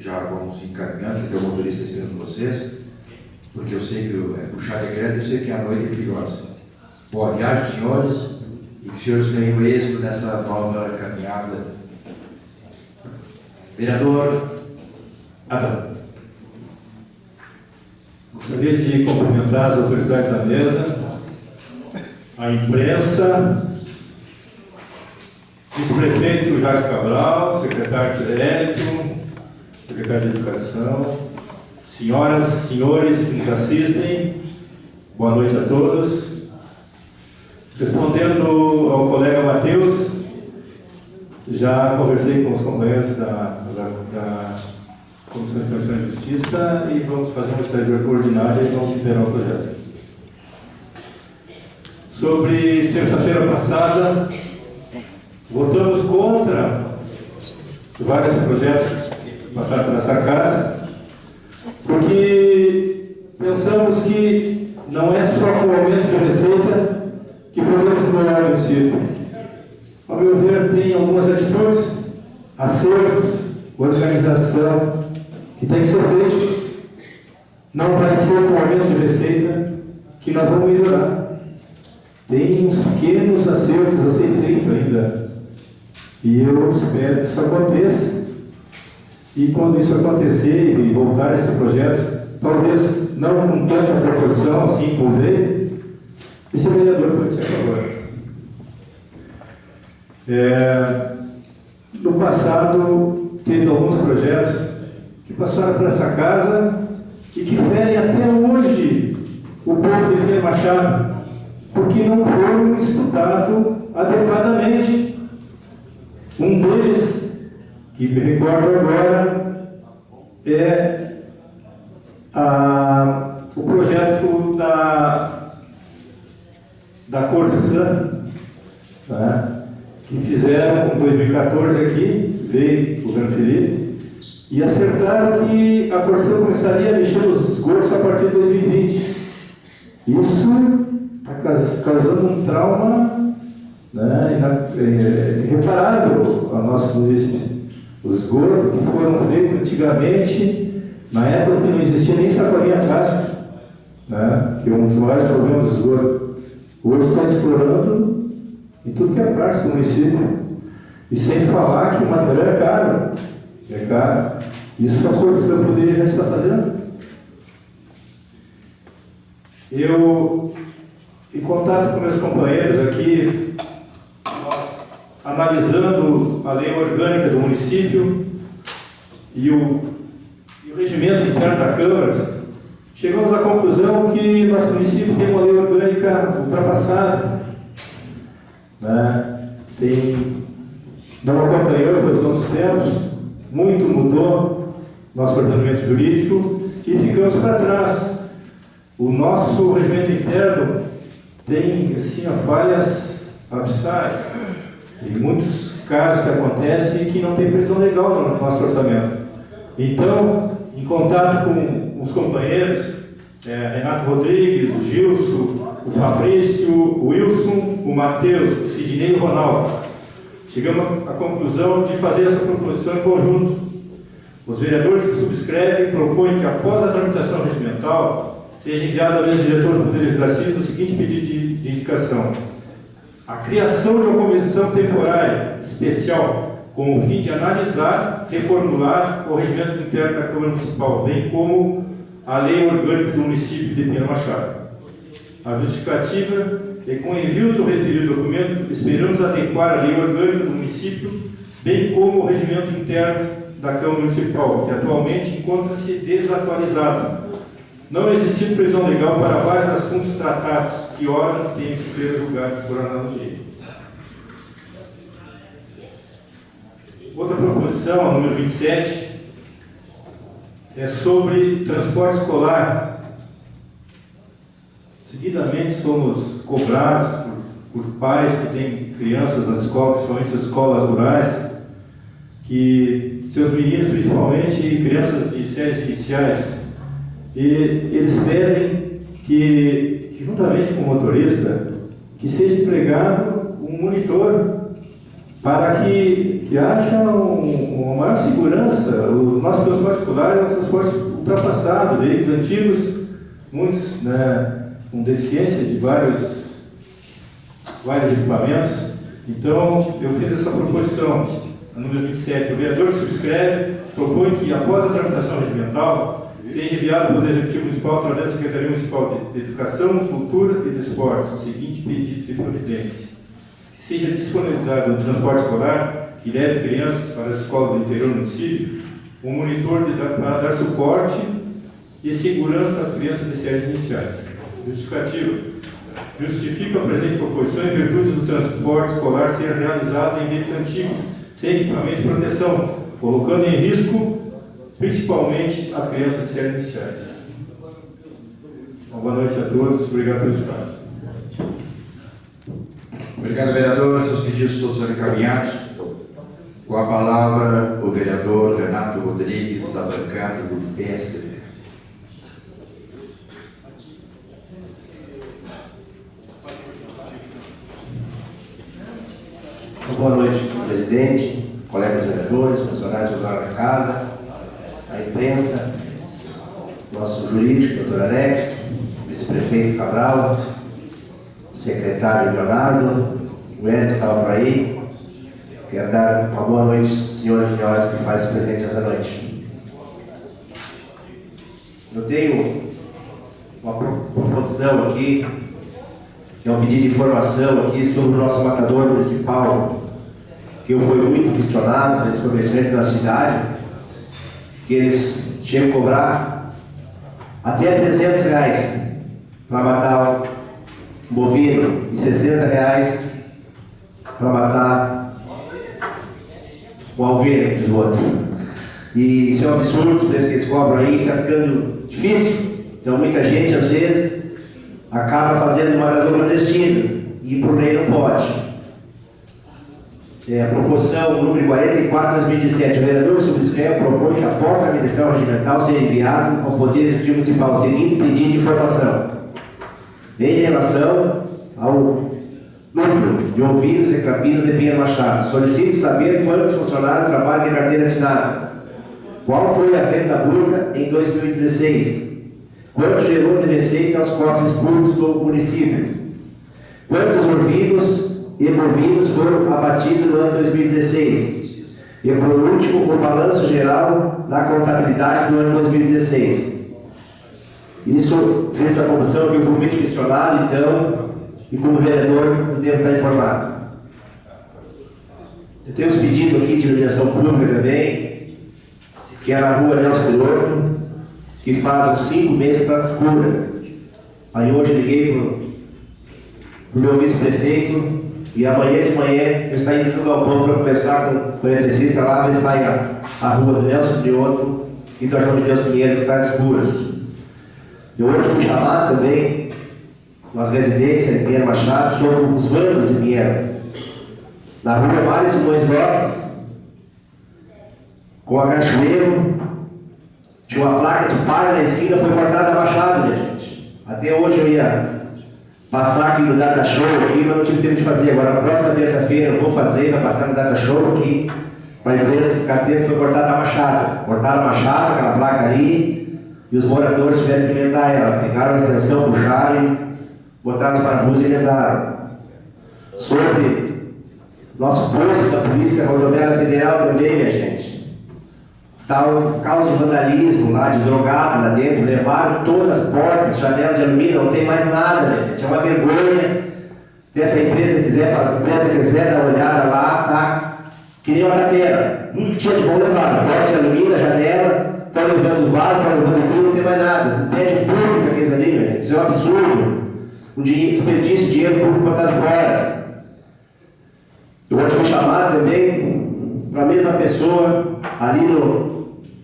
já vão se encaminhando, que o motorista esperando vocês, porque eu sei que é puxada grande, eu sei que a noite é perigosa. Boa viagem, senhores, e que os senhores tenham êxito nessa nova caminhada. Vereador Adão. Gostaria de cumprimentar as autoridades da mesa, a imprensa, vice-prefeito Jacques Cabral, secretário Quirérito, secretário de Educação, senhoras, senhores que nos assistem, boa noite a todos. Respondendo ao colega Matheus, já conversei com os companheiros da Comissão de Constituição e Justiça e vamos fazer uma estadia ordinária e vamos liberar o projeto. Sobre terça-feira passada, votamos contra vários projetos que passaram por essa casa, porque pensamos que não é só com o aumento de receita que podemos melhorar o município. Ao meu ver, tem algumas atitudes, acertos, organização, que tem que ser feito. Não vai ser com o aumento de receita que nós vamos melhorar. tem uns pequenos acertos a ser feito ainda. E eu espero que isso aconteça. E quando isso acontecer e voltar a esse projeto, talvez não com tanta proporção assim por veio, esse vereador pode ser a favor. No passado, teve alguns projetos que passaram por essa casa e que ferem até hoje o povo de Pinheiro Machado, porque não foram estudados adequadamente. Um deles, que me recordo agora, é o projeto da Corsã, tá? Que fizeram em 2014 aqui, veio o governo Felipe, e acertaram que a Corsã começaria a mexer nos esgotos a partir de 2020. Isso está causando um trauma, né, irreparável ao nosso município. Os esgotos que foram feitos antigamente, na época que não existia nem sacolinha plástica, né, que é um dos maiores problemas do esgoto. Hoje está explorando em tudo que é parte do município. E sem falar que o material é caro. É caro. Isso a Corsã poderia já estar fazendo. Eu, em contato com meus companheiros aqui, nós, analisando a lei orgânica do município e o regimento interno da Câmara, chegamos à conclusão que nosso município tem uma lei orgânica ultrapassada. Né? Não acompanhou pelos nossos tempos, muito mudou nosso ordenamento jurídico e ficamos para trás. O nosso regimento interno tem assim, falhas abissais. Tem muitos casos que acontecem que não tem previsão legal no nosso orçamento. Então, em contato com os companheiros, Renato Rodrigues, o Gilson, o Fabrício, o Wilson, o Matheus, o Sidney e o Ronaldo, chegamos à conclusão de fazer essa proposição em conjunto. Os vereadores que subscrevem propõem que, após a tramitação regimental, seja enviado ao ex-diretor do Poder Legislativo o seguinte pedido de indicação: a criação de uma comissão temporária especial com o fim de analisar, reformular o regimento interno da Câmara Municipal, bem como a lei orgânica do município de Pinheiro Machado. A justificativa é que, com o envio do referido documento, esperamos adequar a lei orgânica do município, bem como o regimento interno da Câmara Municipal, que atualmente encontra-se desatualizado, não existindo previsão legal para vários assuntos tratados, que ora têm que ser julgados por analogia. Outra proposição, a número 27, é sobre transporte escolar. Seguidamente somos cobrados por pais que têm crianças nas escolas, principalmente as escolas rurais, que seus meninos, principalmente crianças de séries iniciais, e eles pedem que juntamente com o motorista, que seja empregado um monitor para que haja uma maior segurança. O nosso transporte escolar é um transporte ultrapassado, veículos antigos, muitos, né, com deficiência de vários equipamentos. Então, eu fiz essa proposição, a número 27. O vereador que subscreve propõe que, após a tramitação regimental, seja enviado ao Poder Executivo Municipal, através da Secretaria Municipal de Educação, Cultura e Desportos, o seguinte pedido de providência: que seja disponibilizado no transporte escolar que leve crianças para as escolas do interior do município um monitor para dar suporte e segurança às crianças de séries iniciais. Justificativa: justifica a presente proposição em virtude do transporte escolar ser realizado em veículos antigos, sem equipamento de proteção, colocando em risco principalmente as crianças de séries iniciais. Uma boa noite a todos, obrigado pelo espaço. Obrigado, vereador. Seus pedidos todos são encaminhados. Com a palavra, o vereador Renato Rodrigues, da bancada do PSDB. Boa noite, presidente, colegas vereadores, funcionários do Jornal da Casa, a imprensa, nosso jurídico, doutor Alex, vice-prefeito Cabral, secretário Leonardo, o Hélio estava por aí. Quero dar uma boa noite, senhoras e senhores que fazem presente essa noite. Eu tenho uma proposição aqui, que é um pedido de informação aqui sobre o nosso matador municipal, que eu fui muito questionado pelos comerciantes da cidade, que eles chegam a cobrar até R$300 para matar um bovino e R$60 para matar um alveiro dos outros. E isso é um absurdo, os preços que eles cobram aí, está ficando difícil. Então muita gente às vezes acaba fazendo matador clandestino e por lei não pode. A proposição número 44/2017, o vereador Subscreve propõe que após a medição regimental seja enviado ao Poder Executivo Municipal o seguinte pedido de informação em relação ao número de ovinos e capinos de Pinheiro Machado. Solicito saber quantos funcionários trabalham de carteira assinada, qual foi a renda bruta em 2016, quanto gerou de receita aos cofres públicos do município, quantos ovinos e bovinos foram abatidos no ano 2016. E por último, o balanço geral da contabilidade do ano 2016. Isso fez essa comissão que eu fui muito questionado, então, e como vereador, eu devo estar informado. Eu tenho uns pedidos aqui de iluminação pública também, que é na rua Nelson Piloto, que faz uns 5 meses que está escura. Aí hoje eu liguei para o meu vice-prefeito, e amanhã de manhã eu saí do galpão para conversar com o eletricista lá, ver se sai a rua do Nelson Piloto e do João de Deus Pinheiro, está escuras. Eu hoje fui chamar também umas residências em Pinheiro Machado sobre os vândalos em Pinheiro. Na rua Mário Simões Lopes, com a Cachoeiro, tinha uma placa de palha na esquina, foi cortada a machado, né, gente? Até hoje eu ia passar aqui no Data Show aqui, mas não tive tempo de fazer. Agora, na próxima terça-feira eu vou fazer, vai passar no Data Show aqui, para a empresa ficar tempo, foi cortada a machado. Cortaram a machado, aquela placa ali, e os moradores tiveram que emendar ela. Pegaram a extensão, puxaram, botaram os parafusos e emendaram. Sobre nosso posto da Polícia Rodoviária Federal também, minha gente. Está um caos de vandalismo lá, de drogado lá dentro, levaram todas as portas, janelas de alumínio, não tem mais nada, minha gente. É uma vergonha. Se essa empresa quiser dar uma olhada lá, tá? Que nem uma capela. Nunca tinha de bom levar. Porta de alumínio, janela, estão levando vaso, estão levando tudo, não tem mais nada. Pede público aqueles ali, minha gente. Isso é um absurdo. Um desperdício de dinheiro público botado fora. Eu vou te chamar também para a mesma pessoa ali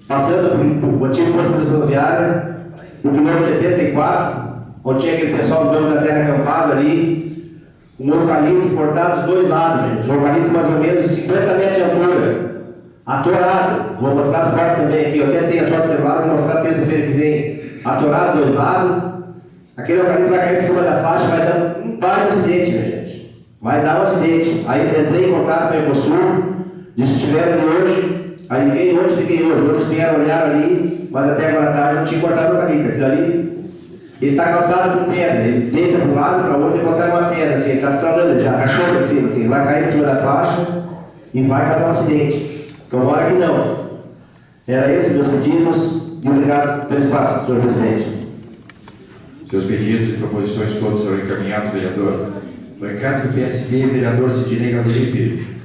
passando por antigo posto rodoviária, no quilômetro 74, onde tinha aquele pessoal do Banco da Terra acampado ali, um eucalipto cortado dos dois lados, gente. Um eucalipto mais ou menos de 50 metros de altura, atorado. Vou mostrar as fotos também aqui, eu até tenho as fotos celular, vou mostrar terça-feira que vem, atorado dos dois lados. Aquele eucalipto vai cair por cima da faixa, vai dar um baita acidente, minha gente. Vai dar um acidente. Aí eu entrei em contato com a Ecosul, disse que tiveram de hoje. Aí liguei hoje, outros vieram olhar ali, mas até agora à tarde não tinha cortado o eucalipto. Aquilo ali, ele está calçado com pedra, ele deita para um lado, para o outro e botar uma pedra, assim, ele está estralando, ele já rachou para cima, assim, vai cair por cima da faixa e vai causar um acidente. Tomara que não. Era esses meus pedidos e obrigado pelo espaço, senhor presidente. Seus pedidos e proposições todos serão encaminhados, vereador. Bancada do PSB, vereador Sidnei Galderipe.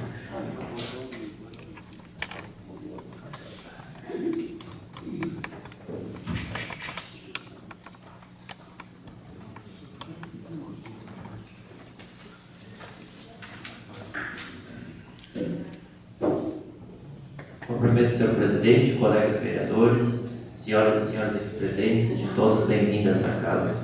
Cumprimento, senhor presidente, colegas vereadores, senhoras e senhores aqui presentes, sejam todos bem-vindos a essa casa.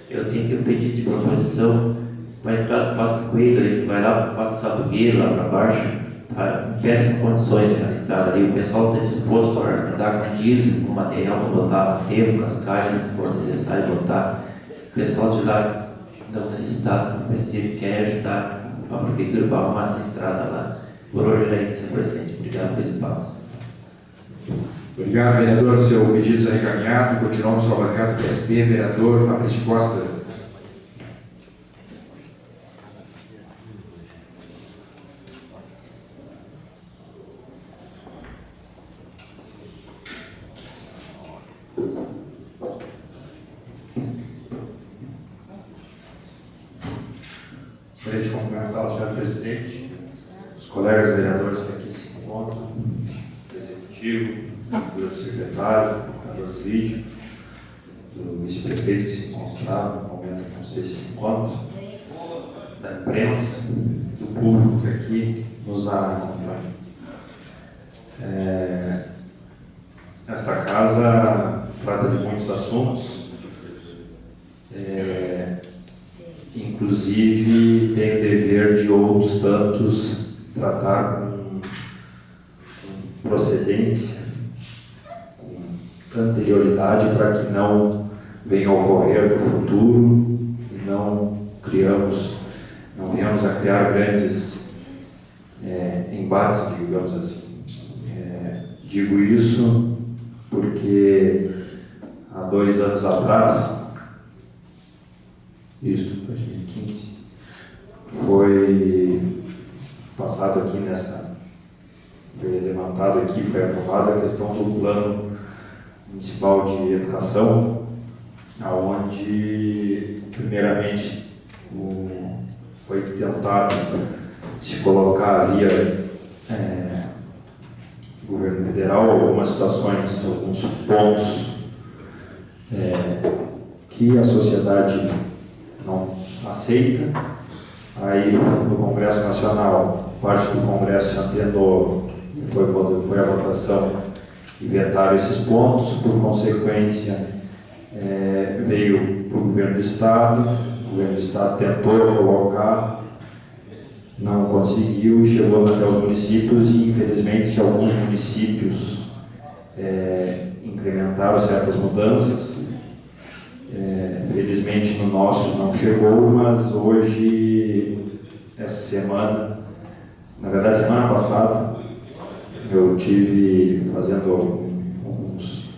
Eu tenho aqui um pedido de proposição para a estrada do Pasto Coelho, ele vai lá para o Pato Sabugueiro, lá para baixo, está em péssimas condições na estrada ali. O pessoal está disposto a andar com diesel, com material para botar tempo, cascagem, se for necessário botar. O pessoal de lá não necessita, quer ajudar a prefeitura para arrumar essa estrada lá. Por hoje era isso, senhor presidente. Obrigado pelo espaço. Obrigado, vereador. Seu pedido será encaminhado. Continuamos com a bancada do PSB, vereador Fabrício Costa. Gostaria de cumprimentar o senhor presidente, os colegas vereadores que aqui se encontram, o executivo, o secretário, a Rosídio, o vice-prefeito que se encontrava no momento que não sei se encontra, da imprensa, do público que aqui nos acompanha. Esta casa trata de muitos assuntos, inclusive tem o dever de outros tantos tratar com procedência, com anterioridade, para que não venha a ocorrer no futuro e não venhamos a criar grandes embates, digamos assim. Digo isso porque há 2 anos atrás, isso, 2015, foi passado aqui foi levantado aqui, foi aprovada a questão do Plano Municipal de Educação, onde, primeiramente, foi tentado se colocar via governo federal algumas situações, alguns pontos que a sociedade não aceita. Aí no Congresso Nacional, parte do Congresso se antenou, foi a votação e vetaram esses pontos. Por consequência, veio para o governo do Estado. O governo do Estado tentou colocar, não conseguiu, e chegou até os municípios, e infelizmente alguns municípios incrementaram certas mudanças. Felizmente no nosso não chegou, mas hoje, essa semana, na verdade semana passada, eu tive fazendo alguns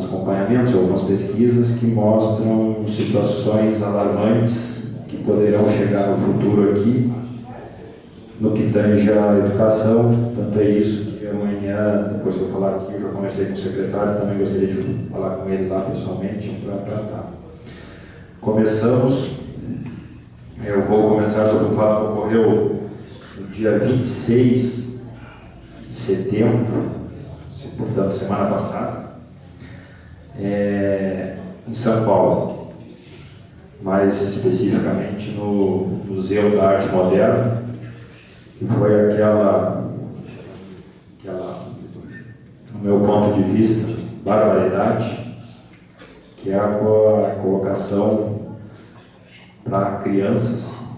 acompanhamentos, algumas pesquisas que mostram situações alarmantes que poderão chegar no futuro aqui, no que tange à educação. Tanto é isso que amanhã, depois que eu falar aqui, eu já conversei com o secretário, também gostaria de falar com ele lá pessoalmente para tratar. Eu vou começar sobre um fato que ocorreu no dia 26 de setembro, portanto, semana passada, em São Paulo, mais especificamente no Museu da Arte Moderna, que foi aquela, no meu ponto de vista, barbaridade, que é a colocação para crianças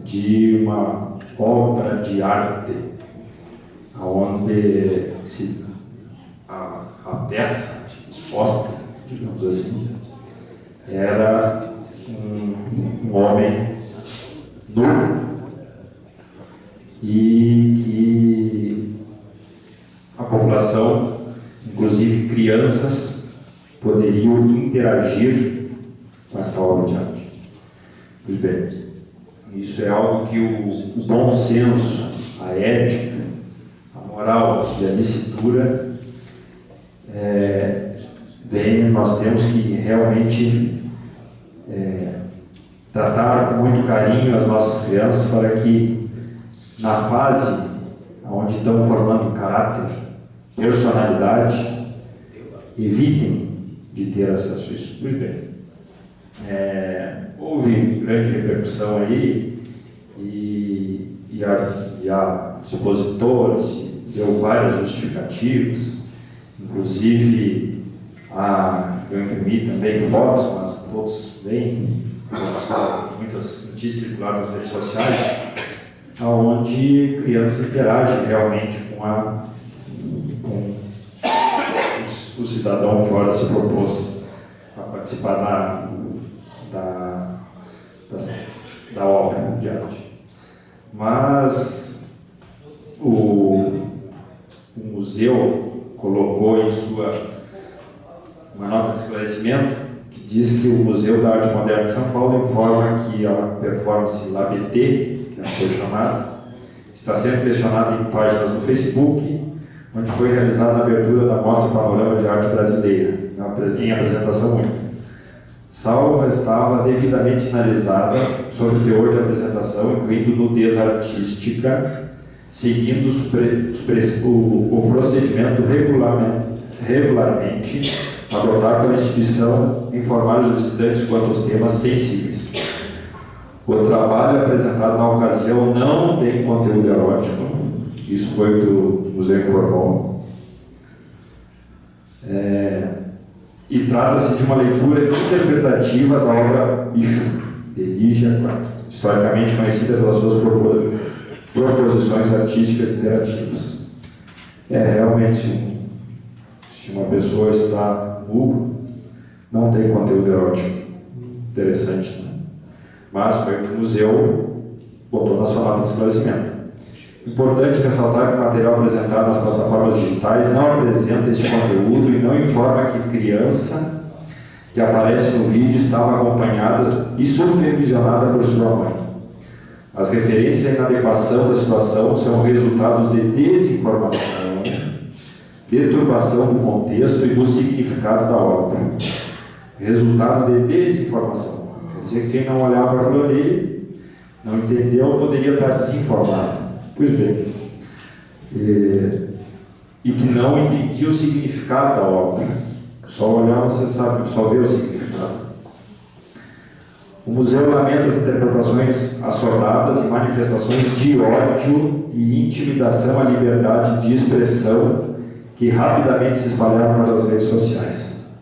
de uma obra de arte, onde a peça exposta, digamos assim, era um homem nu, e que a população, inclusive crianças, poderiam interagir com esta obra de arte. Pois bem, isso é algo que o bom senso, a ética, a moral e a licitura nós temos que realmente tratar com muito carinho as nossas crianças, para que na fase onde estão formando caráter, personalidade, evitem de ter acesso a isso. Pois bem, houve grande repercussão aí, e a expositora deu várias justificativas, inclusive eu imprimi também fotos, mas todos veem, muitas notícias circuladas nas redes sociais, onde crianças interagem realmente com o cidadão que ora se propôs a participar da obra de arte. Mas o museu colocou em uma nota de esclarecimento que diz que o Museu da Arte Moderna de São Paulo informa que a performance LabT, que ela foi chamada, está sendo questionada em páginas no Facebook, onde foi realizada a abertura da Mostra Panorama de Arte Brasileira, em apresentação única. salvo estava devidamente sinalizada sobre o teor de apresentação, incluindo nudez artística, seguindo o procedimento regularmente adotado pela instituição, informar os visitantes quanto aos temas sensíveis. O trabalho apresentado na ocasião não tem conteúdo erótico, isso foi o que o museu informou. E trata-se de uma leitura interpretativa da obra Bicho, de Lígia Quadros, historicamente conhecida pelas suas proposições artísticas interativas. Realmente, se uma pessoa está nua, não tem conteúdo erótico. Interessante, né? Mas foi o que o museu botou na sua nota de esclarecimento. Importante ressaltar que o material apresentado nas plataformas digitais não apresenta este conteúdo e não informa que a criança que aparece no vídeo estava acompanhada e supervisionada por sua mãe. As referências à inadequação da situação são resultados de desinformação, deturpação do contexto e do significado da obra. Resultado de desinformação. Quer dizer que quem não olhava para aquilo ali, não entendeu, poderia estar desinformado. Pois bem. E que não entendia o significado da obra. Só olhar, você sabe, só vê o significado. O museu lamenta as interpretações assordadas e manifestações de ódio e intimidação à liberdade de expressão que rapidamente se espalharam pelas redes sociais.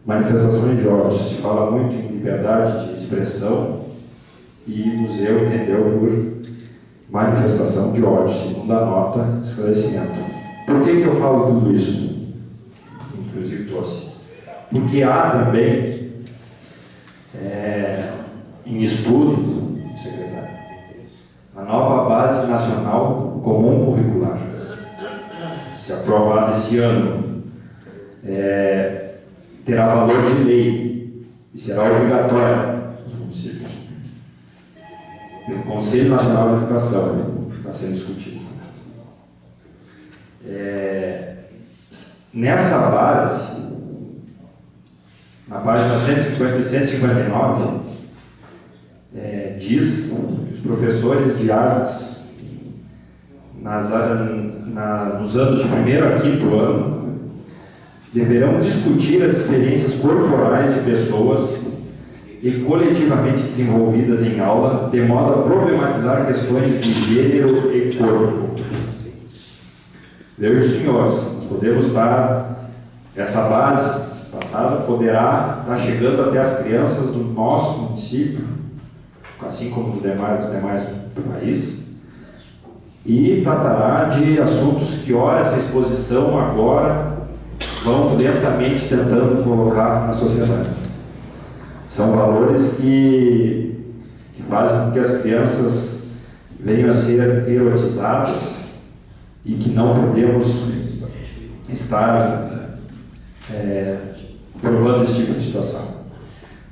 Manifestações de ódio. Se fala muito em liberdade de expressão e o museu entendeu por manifestação de ódio, segundo a nota de esclarecimento. Por que eu falo tudo isso? Inclusive trouxe. Porque há também em estudo, secretário, a nova Base Nacional Comum Curricular, se aprovada esse ano, terá valor de lei e será obrigatória nos municípios. Pelo Conselho Nacional de Educação, está sendo discutido. Nessa base, na página 150 e 159, diz que os professores de artes, nos anos de 1º a 5º ano, deverão discutir as experiências corporais de pessoas e coletivamente desenvolvidas em aula, de modo a problematizar questões de gênero e corpo. Vejam, senhores, nós podemos estar, essa base passada poderá estar chegando até as crianças do nosso município, assim como dos demais do país, e tratará de assuntos que, ora, essa exposição agora vão lentamente tentando colocar na sociedade. São valores que fazem com que as crianças venham a ser erotizadas e que não podemos estar provando esse tipo de situação.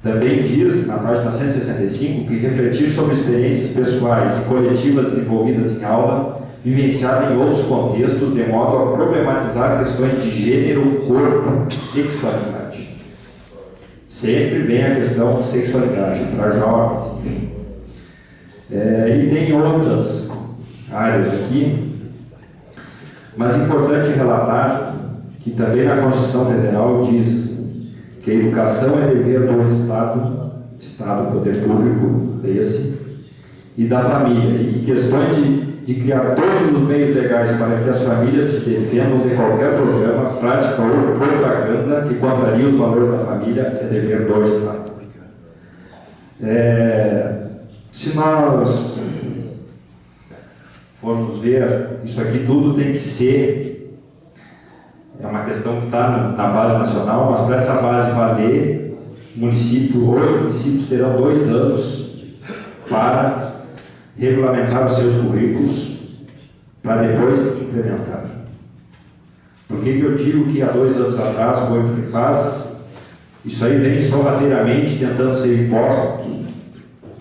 Também diz, na página 165, que refletir sobre experiências pessoais e coletivas desenvolvidas em aula, vivenciadas em outros contextos, de modo a problematizar questões de gênero, corpo e sexualidade. Sempre vem a questão de sexualidade para jovens, enfim. E tem outras áreas aqui, mas é importante relatar que também na Constituição Federal diz que a educação é dever do Estado, poder público, leia-se, e da família, e que questões de criar todos os meios legais para que as famílias se defendam de qualquer programa, prática ou propaganda que contraria os valores da família é dever do Estado. Se nós formos ver, isso aqui tudo tem que ser, é uma questão que está na base nacional, mas para essa base valer, os municípios terão 2 anos para regulamentar os seus currículos, para depois implementar. Por que eu digo que há 2 anos atrás foi porque faz? Isso aí vem sorrateiramente tentando ser imposto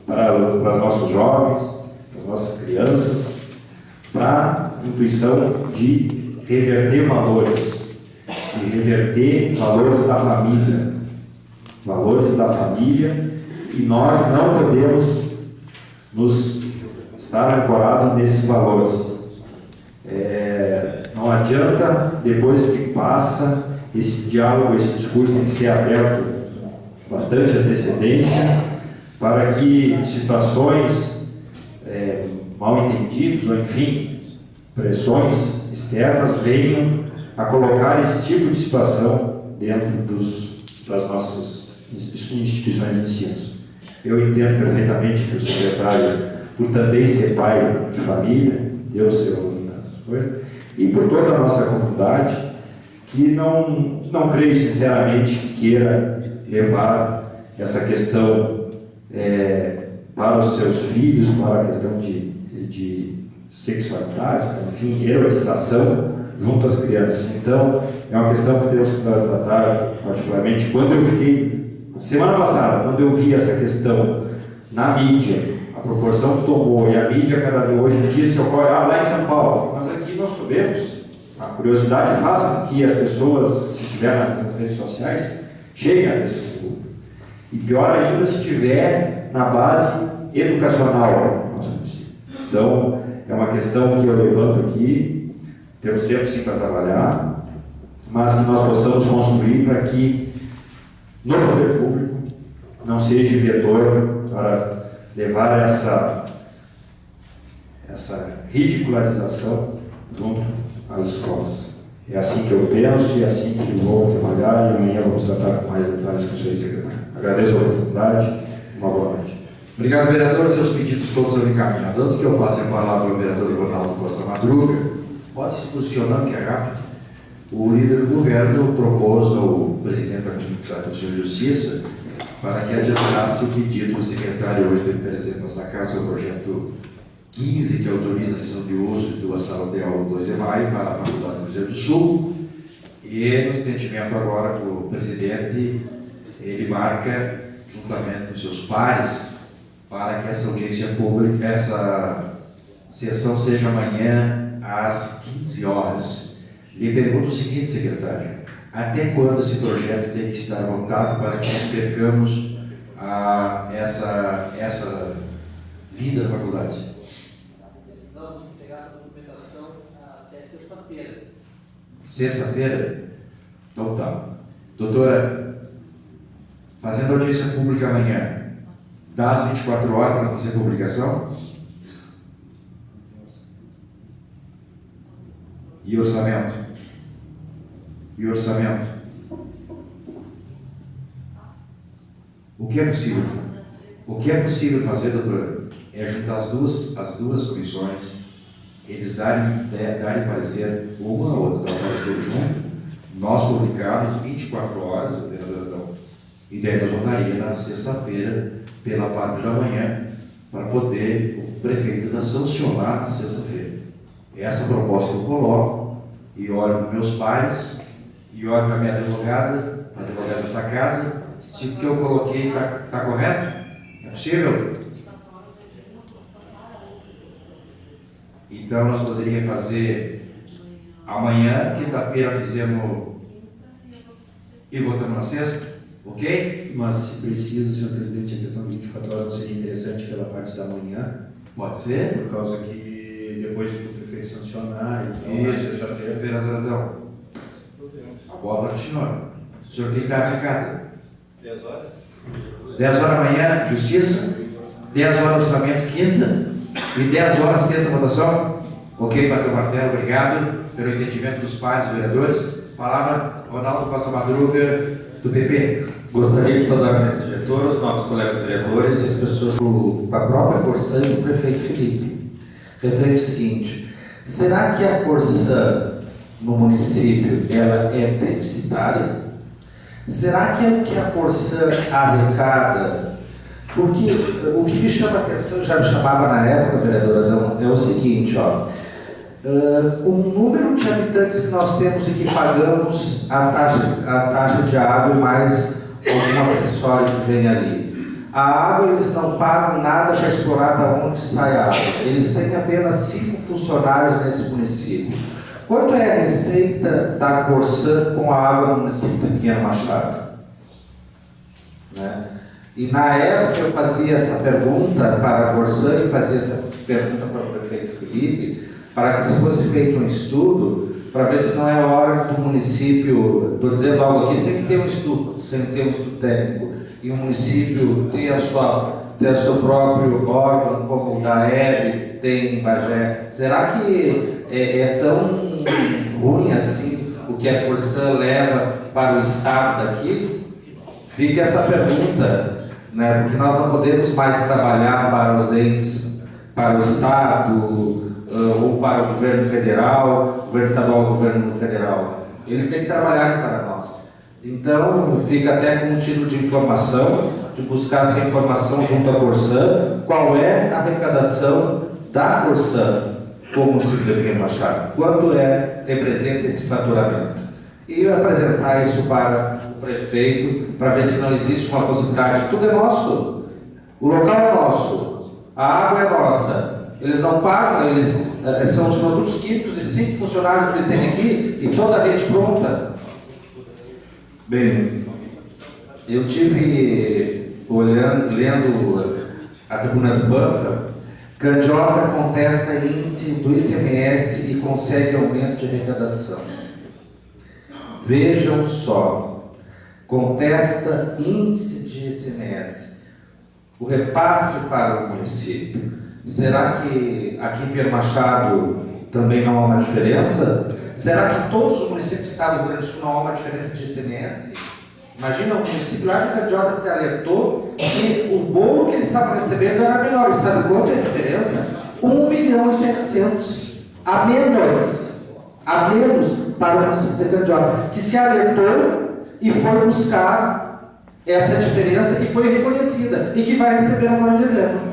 para os nossos jovens, para as nossas crianças, para a intuição de reverter valores da família. valores da família, e nós não podemos nos estar ancorados nesses valores. Não adianta, depois que passa, esse diálogo, esse discurso tem que ser aberto com bastante antecedência, para que situações mal entendidas, ou enfim, pressões externas venham a colocar esse tipo de situação dentro das nossas instituições de ensino. Eu entendo perfeitamente que o secretário, por também ser pai de família, deu seu coisas, e por toda a nossa comunidade, que não creio sinceramente que queira levar essa questão para os seus filhos, para a questão de sexualidade, enfim, erotização junto às crianças. Então, é uma questão que temos que tratar particularmente. Quando eu fiquei, semana passada, quando eu vi essa questão na mídia, a proporção que tomou, e a mídia cada vez hoje em dia se ocorre lá em São Paulo, mas aqui nós sabemos, a curiosidade faz com que as pessoas, se estiver nas redes sociais, cheguem a esse público. E pior ainda se estiver na base educacional do nosso município. Então, é uma questão que eu levanto aqui, temos tempo sim para trabalhar, mas que nós possamos construir para que no poder público não seja vetor para levar essa ridicularização junto às escolas. É assim que eu penso e é assim que vou trabalhar, e amanhã vamos tratar com mais detalhes com o senhor secretário. Agradeço a oportunidade, uma boa noite. Obrigado, vereador. Seus pedidos todos são encaminhados. Antes que eu passe a palavra ao vereador Ronaldo Costa Madruga, pode se posicionar, que é rápido. O líder do governo propôs ao presidente da Comissão de Justiça para que adiantasse o pedido do secretário, hoje teve presente nessa casa, o projeto 15, que autoriza a cessão de uso de 2 salas de aula 2 de maio para a Faculdade do Cruzeiro do Sul. E, no entendimento agora com o presidente, ele marca, juntamente com seus pares, para que essa audiência pública, essa sessão seja amanhã às 15 horas. Lhe pergunto o seguinte, secretário: até quando esse projeto tem que estar votado para que não percamos essa vida da faculdade? Precisamos pegar essa documentação até sexta-feira. Sexta-feira? Então tá. Doutora, fazendo audiência pública amanhã, dá as 24 horas para fazer a publicação? E orçamento? E orçamento? O que é possível? O que é possível fazer, doutora, é juntar as duas comissões, eles darem parecer, uma ou outra, dar parecer junto, nós publicarmos 24 horas, e daí nós votaríamos na sexta-feira, pela parte da manhã, para poder o prefeito sancionar na sexta-feira. Essa proposta que eu coloco, e olho para meus pais, e olho para a minha advogada, a advogada dessa casa, se o que eu coloquei está correto? É possível? Então nós poderíamos fazer amanhã, quinta-feira fizemos e votamos na sexta, ok? Mas se precisa, senhor presidente, a questão de 24 horas não seria interessante pela parte da manhã? Pode ser? Por causa que depois do prefeito sancionar, então, na sexta-feira. Vereador Adão. A bola está continuando. O senhor tem que dar a recada. 10 horas? 10 horas amanhã, justiça. 10 horas orçamento, quinta. E 10 horas, sexta votação. Ok, bateu o martelo, obrigado pelo entendimento dos pares, dos vereadores. Palavra, Ronaldo Costa Madruga, do PP. Gostaria de saudar a mesa diretora, os novos colegas vereadores e as pessoas com a própria Corsã e o prefeito Felipe. Referente ao seguinte: será que a Corsã no município ela é deficitária? Será que é o que a Corsã arrecada? Porque o que me chama a atenção, já me chamava na época, vereadora Adão, é o seguinte, ó. O número de habitantes que nós temos e que pagamos a taxa de água e mais algum acessório que vem ali. A água eles não pagam nada para explorar da onde sai a água. Eles têm apenas 5 funcionários nesse município. Quanto é a receita da Corsã com a água no município de Pinheiro Machado? né? E na época eu fazia essa pergunta para a Corsã e fazia essa pergunta para o prefeito Felipe, para que se fosse feito um estudo, para ver se não é hora do município, estou dizendo algo aqui, sem ter um estudo, sem ter um estudo técnico, e o município ter o seu próprio órgão, como o da EB tem em Bagé. Será que é tão ruim assim o que a Corsã leva para o Estado daqui? Fica essa pergunta, né? Porque nós não podemos mais trabalhar para os entes, para o Estado, ou para o governo federal, governo estadual, governo federal. Eles têm que trabalhar para nós. Então, fica até com um título de informação, de buscar essa informação junto à Corsã, qual é a arrecadação da Corsã com o município de Pinheiro Machado, quanto representa esse faturamento. E apresentar isso para o prefeito, para ver se não existe uma possibilidade. Tudo é nosso, o local é nosso, a água é nossa. Eles não pagam, eles são os produtos químicos e 5 funcionários que ele tem aqui e toda a rede pronta. Bem, eu tive lendo a Tribuna do Pampa, Candiota contesta índice do ICMS e consegue aumento de arrecadação. Vejam só, contesta índice de ICMS, o repasse para o município. Será que aqui em Pinheiro Machado também não há uma diferença? Será que todos os municípios do estado do Rio Grande do Sul não há uma diferença de ICMS? Imagina, o município lá de Candiota se alertou que o bolo que ele estava recebendo era menor. E sabe quanto é a diferença? 1.700.000 a menos para o município de Candiota, que se alertou e foi buscar essa diferença e foi reconhecida e que vai receber agora em dezembro.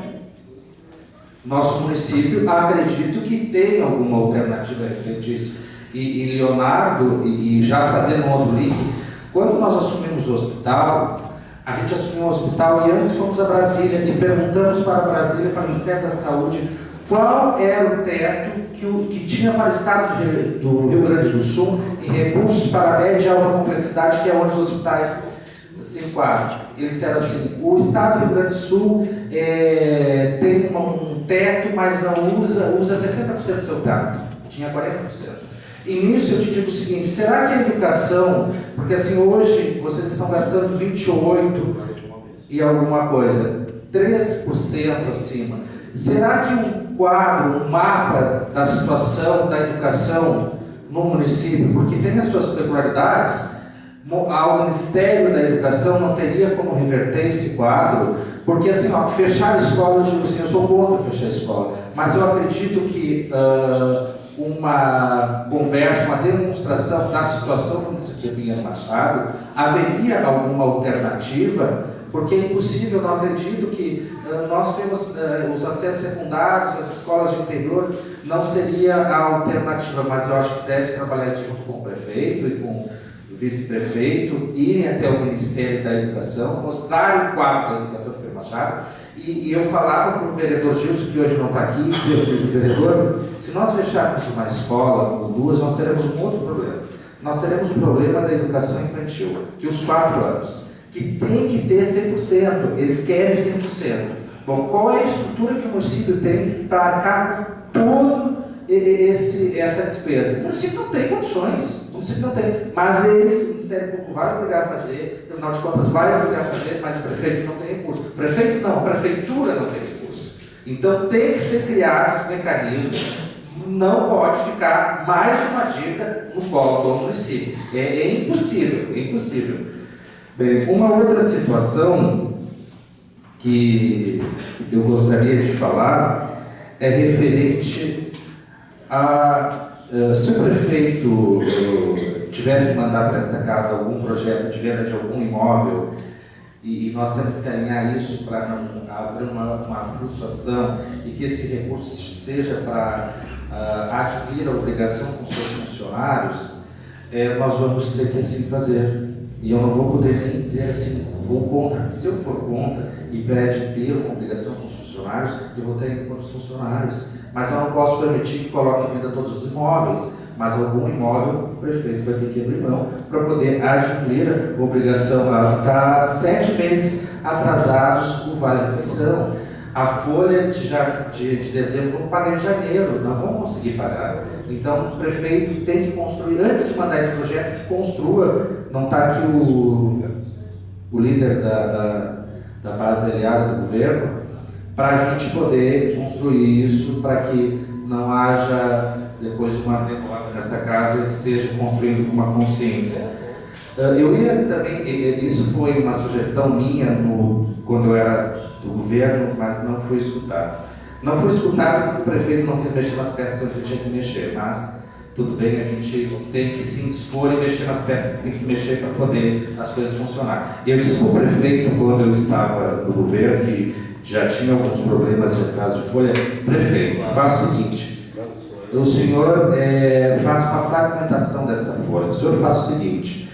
Nosso município, acredito que tem alguma alternativa a respeito disso. E Leonardo, e já fazendo um outro link, quando nós assumimos o hospital, a gente assumiu o hospital e antes fomos a Brasília e perguntamos para Brasília, para o Ministério da Saúde, qual era o teto que tinha para o estado do Rio Grande do Sul em recursos para a média e alta complexidade, que é onde os hospitais se enquadram. Eles disseram assim: o estado do Rio Grande do Sul tem um teto, mas não usa 60% do seu teto. Tinha 40%. E nisso eu te digo o seguinte: será que a educação, porque assim hoje vocês estão gastando 28 e alguma coisa, 3% acima, será que um quadro, um mapa da situação da educação no município, porque tem as suas peculiaridades, ao Ministério da Educação não teria como reverter esse quadro? Porque assim, fechar a escola, eu digo assim, eu sou contra fechar a escola, mas eu acredito que uma conversa, uma demonstração da situação do município de Pinheiro Machado, haveria alguma alternativa? Porque é impossível, não acredito que nós temos os acessos secundários, as escolas de interior, não seria a alternativa, mas eu acho que deve trabalhar isso junto com o prefeito e com o vice-prefeito, irem até o Ministério da Educação, mostrar o quadro da educação de Pinheiro Machado. E eu falava para o vereador Gilson, que hoje não está aqui, vereador, se nós fecharmos uma escola ou duas, nós teremos um outro problema. Nós teremos o problema da educação infantil, que os 4 anos, que tem que ter 100%, eles querem 100%. Bom, qual é a estrutura que o município tem para arcar toda essa despesa? O município não tem condições, o município não tem, mas eles, o Ministério Público vai obrigar a fazer, o Tribunal de Contas vai obrigar a fazer, mas o prefeito não tem recurso. Prefeito não, a prefeitura não tem recurso. Então tem que ser criados mecanismos, não pode ficar mais uma dívida no colo do município. É impossível, é impossível. Bem, uma outra situação que eu gostaria de falar é referente a se o prefeito tiver que mandar para esta casa algum projeto de venda de algum imóvel, e nós temos que alinhar isso para não haver uma frustração e que esse recurso seja para adquirir a obrigação com seus funcionários, nós vamos ter que assim fazer. E eu não vou poder nem dizer assim, vou contra. Se eu for contra e pede ter uma obrigação com os funcionários, funcionários, eu vou ter ainda quantos funcionários, mas eu não posso permitir que coloque em venda todos os imóveis, mas algum imóvel o prefeito vai ter que abrir mão para poder adquirir a obrigação a estar 7 meses atrasados o vale-refeição. A folha de dezembro vamos pagar em janeiro, não vamos conseguir pagar. Então o prefeito tem que construir, antes de mandar esse projeto, que construa. Não está aqui o líder da base aliada do governo, para a gente poder construir isso, para que não haja depois de uma demora nessa casa e seja construído com uma consciência. Eu ia também, isso foi uma sugestão minha quando eu era do governo, mas não foi escutado. Não foi escutado porque o prefeito não quis mexer nas peças onde ele tinha que mexer, mas tudo bem, a gente tem que se dispor e mexer nas peças que tem que mexer para poder as coisas funcionar. Eu disse para o prefeito, quando eu estava no governo e já tinha alguns problemas de atraso de folha, prefeito, faça o seguinte, o senhor faça uma fragmentação dessa folha, o senhor faça o seguinte,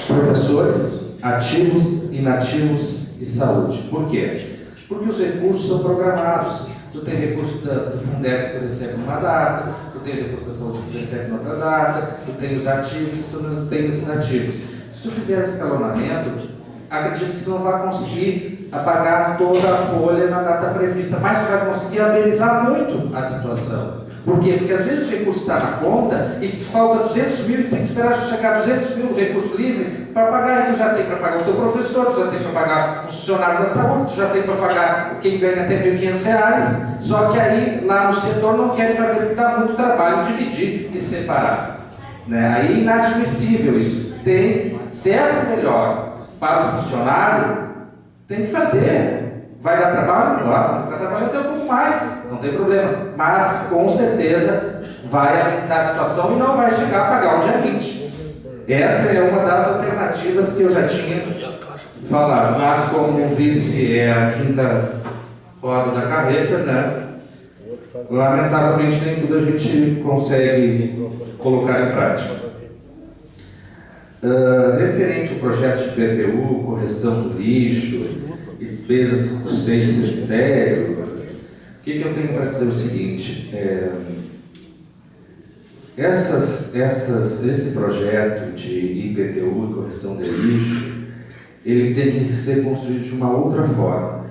professores, ativos, inativos e saúde. Por quê? Porque os recursos são programados. Tu tem recurso do Fundeb que tu recebe numa data, tu tem recurso da saúde que tu recebe noutra data, tu tem os ativos, tu tem os inativos. Se tu fizer o escalonamento, acredito que tu não vai conseguir apagar toda a folha na data prevista, mas tu vai conseguir amenizar muito a situação. Por quê? Porque às vezes o recurso está na conta e falta 200 mil e tem que esperar chegar a 200 mil do recurso livre para pagar. E tu já tem para pagar o teu professor, tu já tem para pagar os funcionários da saúde, tu já tem para pagar quem ganha até R$1.500. Só que aí lá no setor não querem fazer porque dá muito trabalho dividir e separar. Né? Aí é inadmissível isso. Se é o melhor para o funcionário, tem que fazer. Vai dar trabalho? Melhor, vamos ficar trabalhando até um pouco mais, não tem problema. Mas, com certeza, vai amenizar a situação e não vai chegar a pagar o dia 20. Essa é uma das alternativas que eu já tinha falado. Mas, como o vice é a quinta roda da carreta, né? Lamentavelmente, nem tudo a gente consegue colocar em prática. Referente ao projeto de PTU, correção do lixo, despesas com custeio de cemitério, o que eu tenho para dizer o seguinte, esse projeto de IPTU, correção de lixo, ele tem que ser construído de uma outra forma.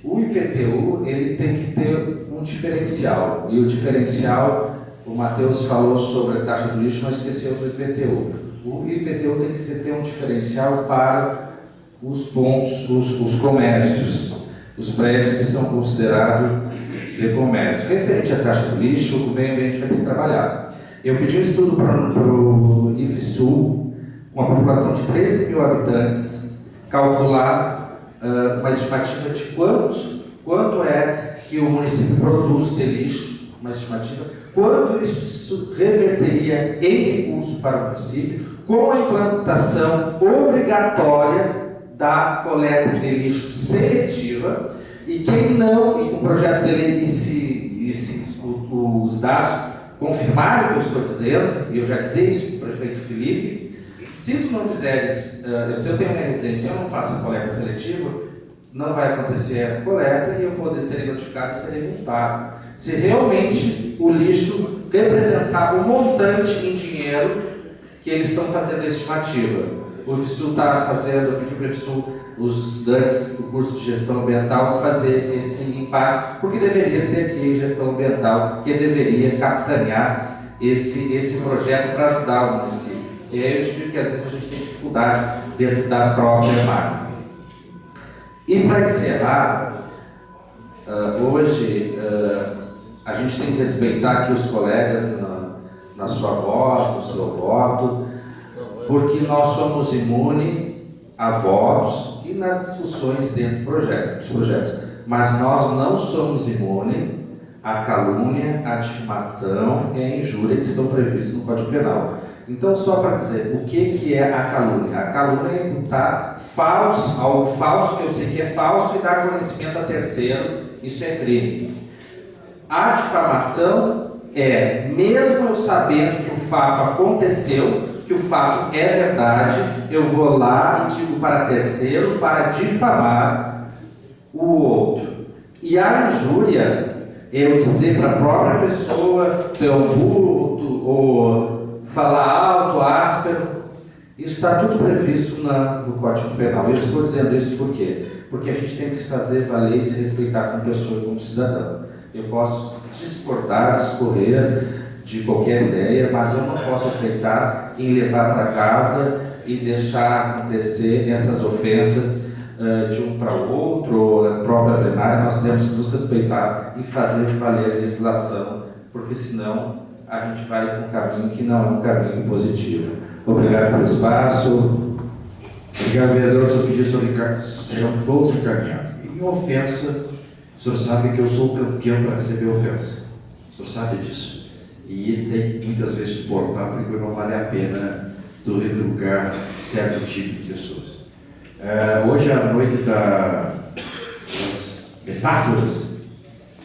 O IPTU ele tem que ter um diferencial, e o diferencial, o Matheus falou sobre a taxa do lixo, mas esqueceu do IPTU. O IPTU tem que ter um diferencial para os pontos, os comércios, os prédios que são considerados de comércio. Referente à taxa do lixo, o meio ambiente vai ter que trabalhar. Eu pedi um estudo para o IFSU, uma população de 13 mil habitantes, calcular uma estimativa de quanto é que o município produz de lixo, uma estimativa, quanto isso reverteria em recurso para o município, com a implantação obrigatória da coleta de lixo seletiva, e quem não, e com o projeto de lei, os dados confirmarem o que eu estou dizendo, e eu já dizia isso para o prefeito Felipe, se tu não fizeres, se eu tenho minha residência e eu não faço a coleta seletiva, não vai acontecer a coleta e eu poder ser notificado e serei multado. Se realmente o lixo representar o montante em dinheiro que eles estão fazendo a estimativa. O IFSU está fazendo, eu pedi para o IFSU, os estudantes do curso de gestão ambiental, fazer esse impacto, porque deveria ser aqui gestão ambiental, que deveria capitanear esse projeto para ajudar o município. E aí eu te digo que às vezes a gente tem dificuldade dentro da própria máquina. E para encerrar, hoje a gente tem que respeitar aqui os colegas na sua voz, no seu voto, porque nós somos imunes a votos e nas discussões dentro dos projetos. Mas nós não somos imunes à calúnia, à difamação e à injúria que estão previstos no Código Penal. Então, só para dizer, o que é a calúnia? A calúnia é imputar algo falso, que eu sei que é falso, e dar conhecimento a terceiro, isso é crime. A difamação é, mesmo eu sabendo que o fato aconteceu, que o fato é verdade, eu vou lá e digo para terceiro, para difamar o outro. E a injúria é eu dizer para a própria pessoa, tu é um burro, ou falar alto, áspero. Isso está tudo previsto no Código Penal. Eu estou dizendo isso por quê? Porque a gente tem que se fazer valer e se respeitar como pessoa e como cidadão. Eu posso discordar, discorrer de qualquer ideia, mas eu não posso aceitar em levar para casa e deixar acontecer essas ofensas de um para o outro, ou a própria plenária. Nós temos que nos respeitar e fazer valer a legislação, porque senão a gente vai para um caminho que não é um caminho positivo. Obrigado pelo espaço. Obrigado, vereador. Seus pedidos serão todos encaminhados. E em ofensa, o senhor sabe que eu sou campeão para receber ofensa. O senhor sabe disso. E tem que muitas vezes suportar, porque não vale a pena tu reeducar certo tipo de pessoas. Hoje, à noite das metáforas,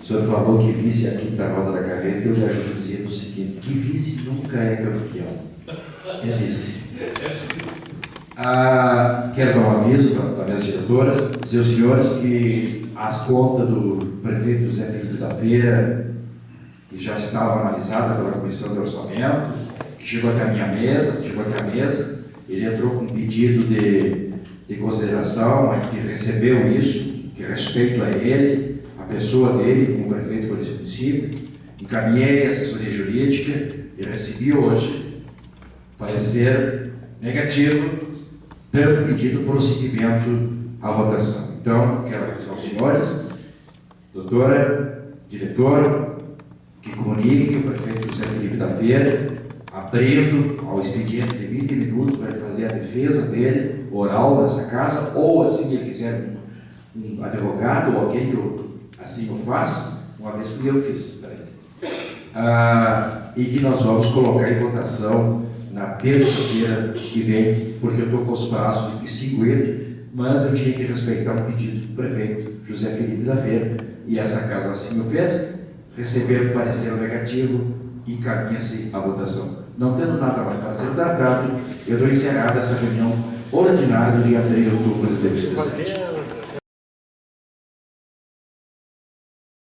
o senhor falou que vice aqui da roda da carreta, eu já dizia o seguinte: que vice nunca é campeão. É vice. Quero dar um aviso para a mesa diretora, dizer aos senhores que as contas do prefeito José Felipe da Feira, que já estava analisada pela Comissão de Orçamento, que chegou até a minha mesa, ele entrou com um pedido de consideração, a gente recebeu isso, que respeito a ele, a pessoa dele, como prefeito foi desse município, encaminhei a assessoria jurídica e recebi hoje parecer negativo, dando pedido prosseguimento à votação. Então, quero avisar aos senhores, doutora, diretor, que comunique que o prefeito José Felipe da Feira, abrindo ao expediente de 20 minutos para fazer a defesa dele, oral nessa casa, ou assim ele quiser um advogado ou alguém que assim o faça, uma vez que eu fiz. E que nós vamos colocar em votação na terça-feira que vem, porque eu estou com os prazos extinguidos, mas eu tinha que respeitar um pedido do prefeito José Felipe da Feira, e essa casa assim o fez, receber o parecer negativo e encaminha-se à votação. Não tendo nada mais para ser tratado, eu dou encerrada essa reunião ordinária do dia 3 de outubro de 2017.